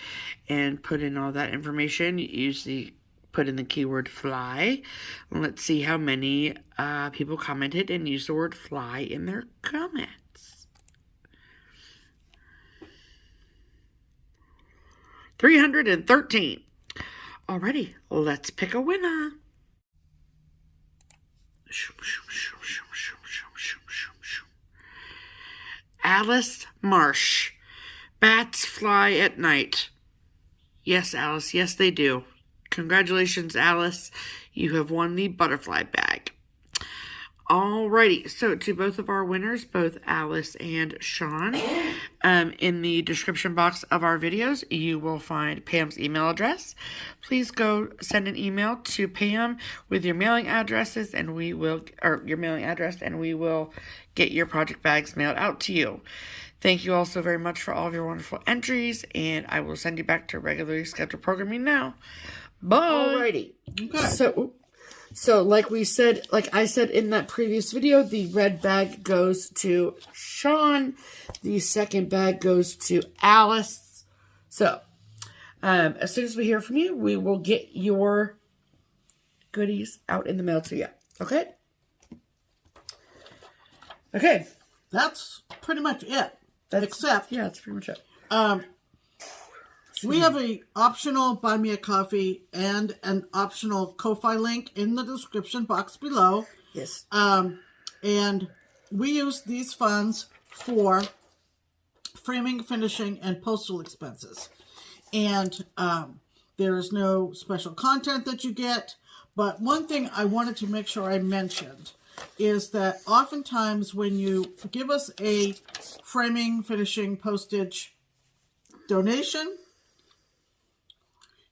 and put in all that information. Put in the keyword fly. Let's see how many people commented and used the word fly in their comments. 313. Alrighty, let's pick a winner. Alice Marsh. Bats fly at night. Yes, Alice, yes they do. Congratulations, Alice. You have won the butterfly bag. Alrighty, so to both of our winners, both Alice and Shawn, in the description box of our videos, you will find Pam's email address. Please go send an email to Pam with your mailing addresses, and we will get your project bags mailed out to you. Thank you all so very much for all of your wonderful entries, and I will send you back to regularly scheduled programming now. Bye. Alrighty. Okay. So like I said in that previous video, the red bag goes to Shawn. The second bag goes to Alice. So, as soon as we hear from you, we will get your goodies out in the mail to you. Okay? Okay. That's pretty much it. Yeah, that's pretty much it. We have an optional Buy Me a Coffee and an optional Ko-Fi link in the description box below. Yes. And we use these funds for framing, finishing, and postal expenses. And there is no special content that you get. But one thing I wanted to make sure I mentioned is that oftentimes when you give us a framing, finishing, postage donation,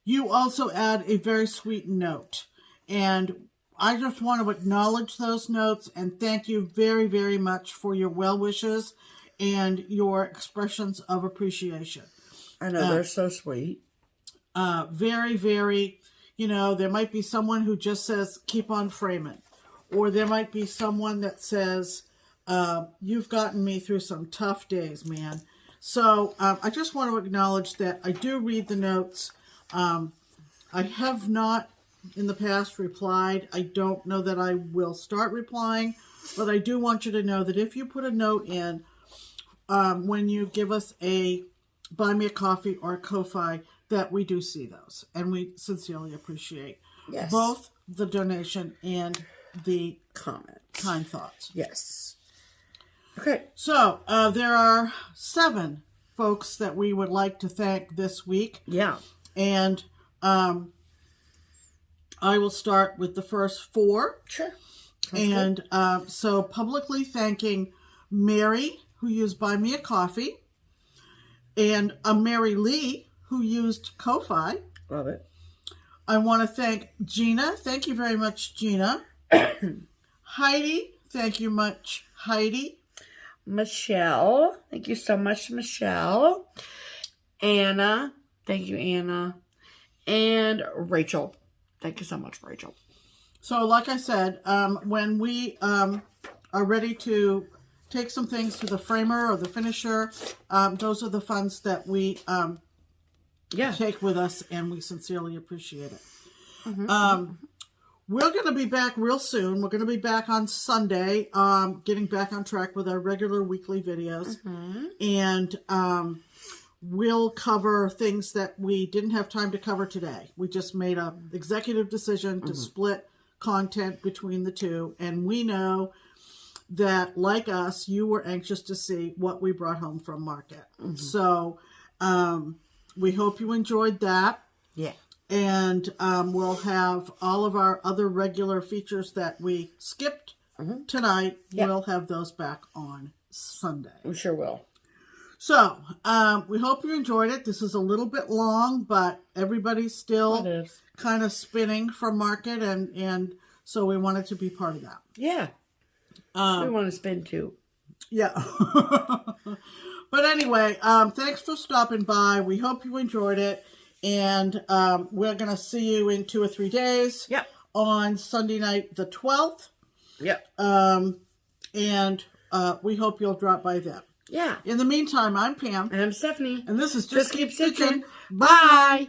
you also add a very sweet note. And I just want to acknowledge those notes and thank you very, very much for your well wishes and your expressions of appreciation. I know, they're so sweet. Very, very, there might be someone who just says, keep on framing. Or there might be someone that says, you've gotten me through some tough days, man. So I just want to acknowledge that I do read the notes. I have not in the past replied. I don't know that I will start replying, but I do want you to know that if you put a note in when you give us a Buy Me a Coffee or a Ko-Fi, that we do see those. And we sincerely appreciate both the donation and the comment. Kind thoughts. Yes. Okay. So, there are 7 folks that we would like to thank this week. Yeah. And I will start with the first 4. Sure. And so publicly thanking Mary, who used Buy Me a Coffee, and Mary Lee, who used Ko-Fi. Love it. I want to thank Gina. Thank you very much, Gina. Heidi. Thank you much, Heidi. Michelle. Thank you so much, Michelle. Anna. Thank you, Anna. And Rachel. Thank you so much, Rachel. So, like I said, when we are ready to take some things to the framer or the finisher, those are the funds that we take with us, and we sincerely appreciate it. We're going to be back real soon. We're going to be back on Sunday, getting back on track with our regular weekly videos. And we'll cover things that we didn't have time to cover today. We just made an executive decision to split content between the two. And we know that, like us, you were anxious to see what we brought home from market. So we hope you enjoyed that. Yeah. And we'll have all of our other regular features that we skipped tonight. We'll have those back on Sunday. We sure will. So, we hope you enjoyed it. This is a little bit long, but everybody's still kind of spinning for market, and so we wanted to be part of that. Yeah. We want to spin too. Yeah. But anyway, thanks for stopping by. We hope you enjoyed it. And we're going to see you in 2 or 3 days. Yep. On Sunday night, the 12th. Yep. And we hope you'll drop by then. Yeah. In the meantime, I'm Pam. And I'm Stephanie. And this is Just Keep Stitching. Bye.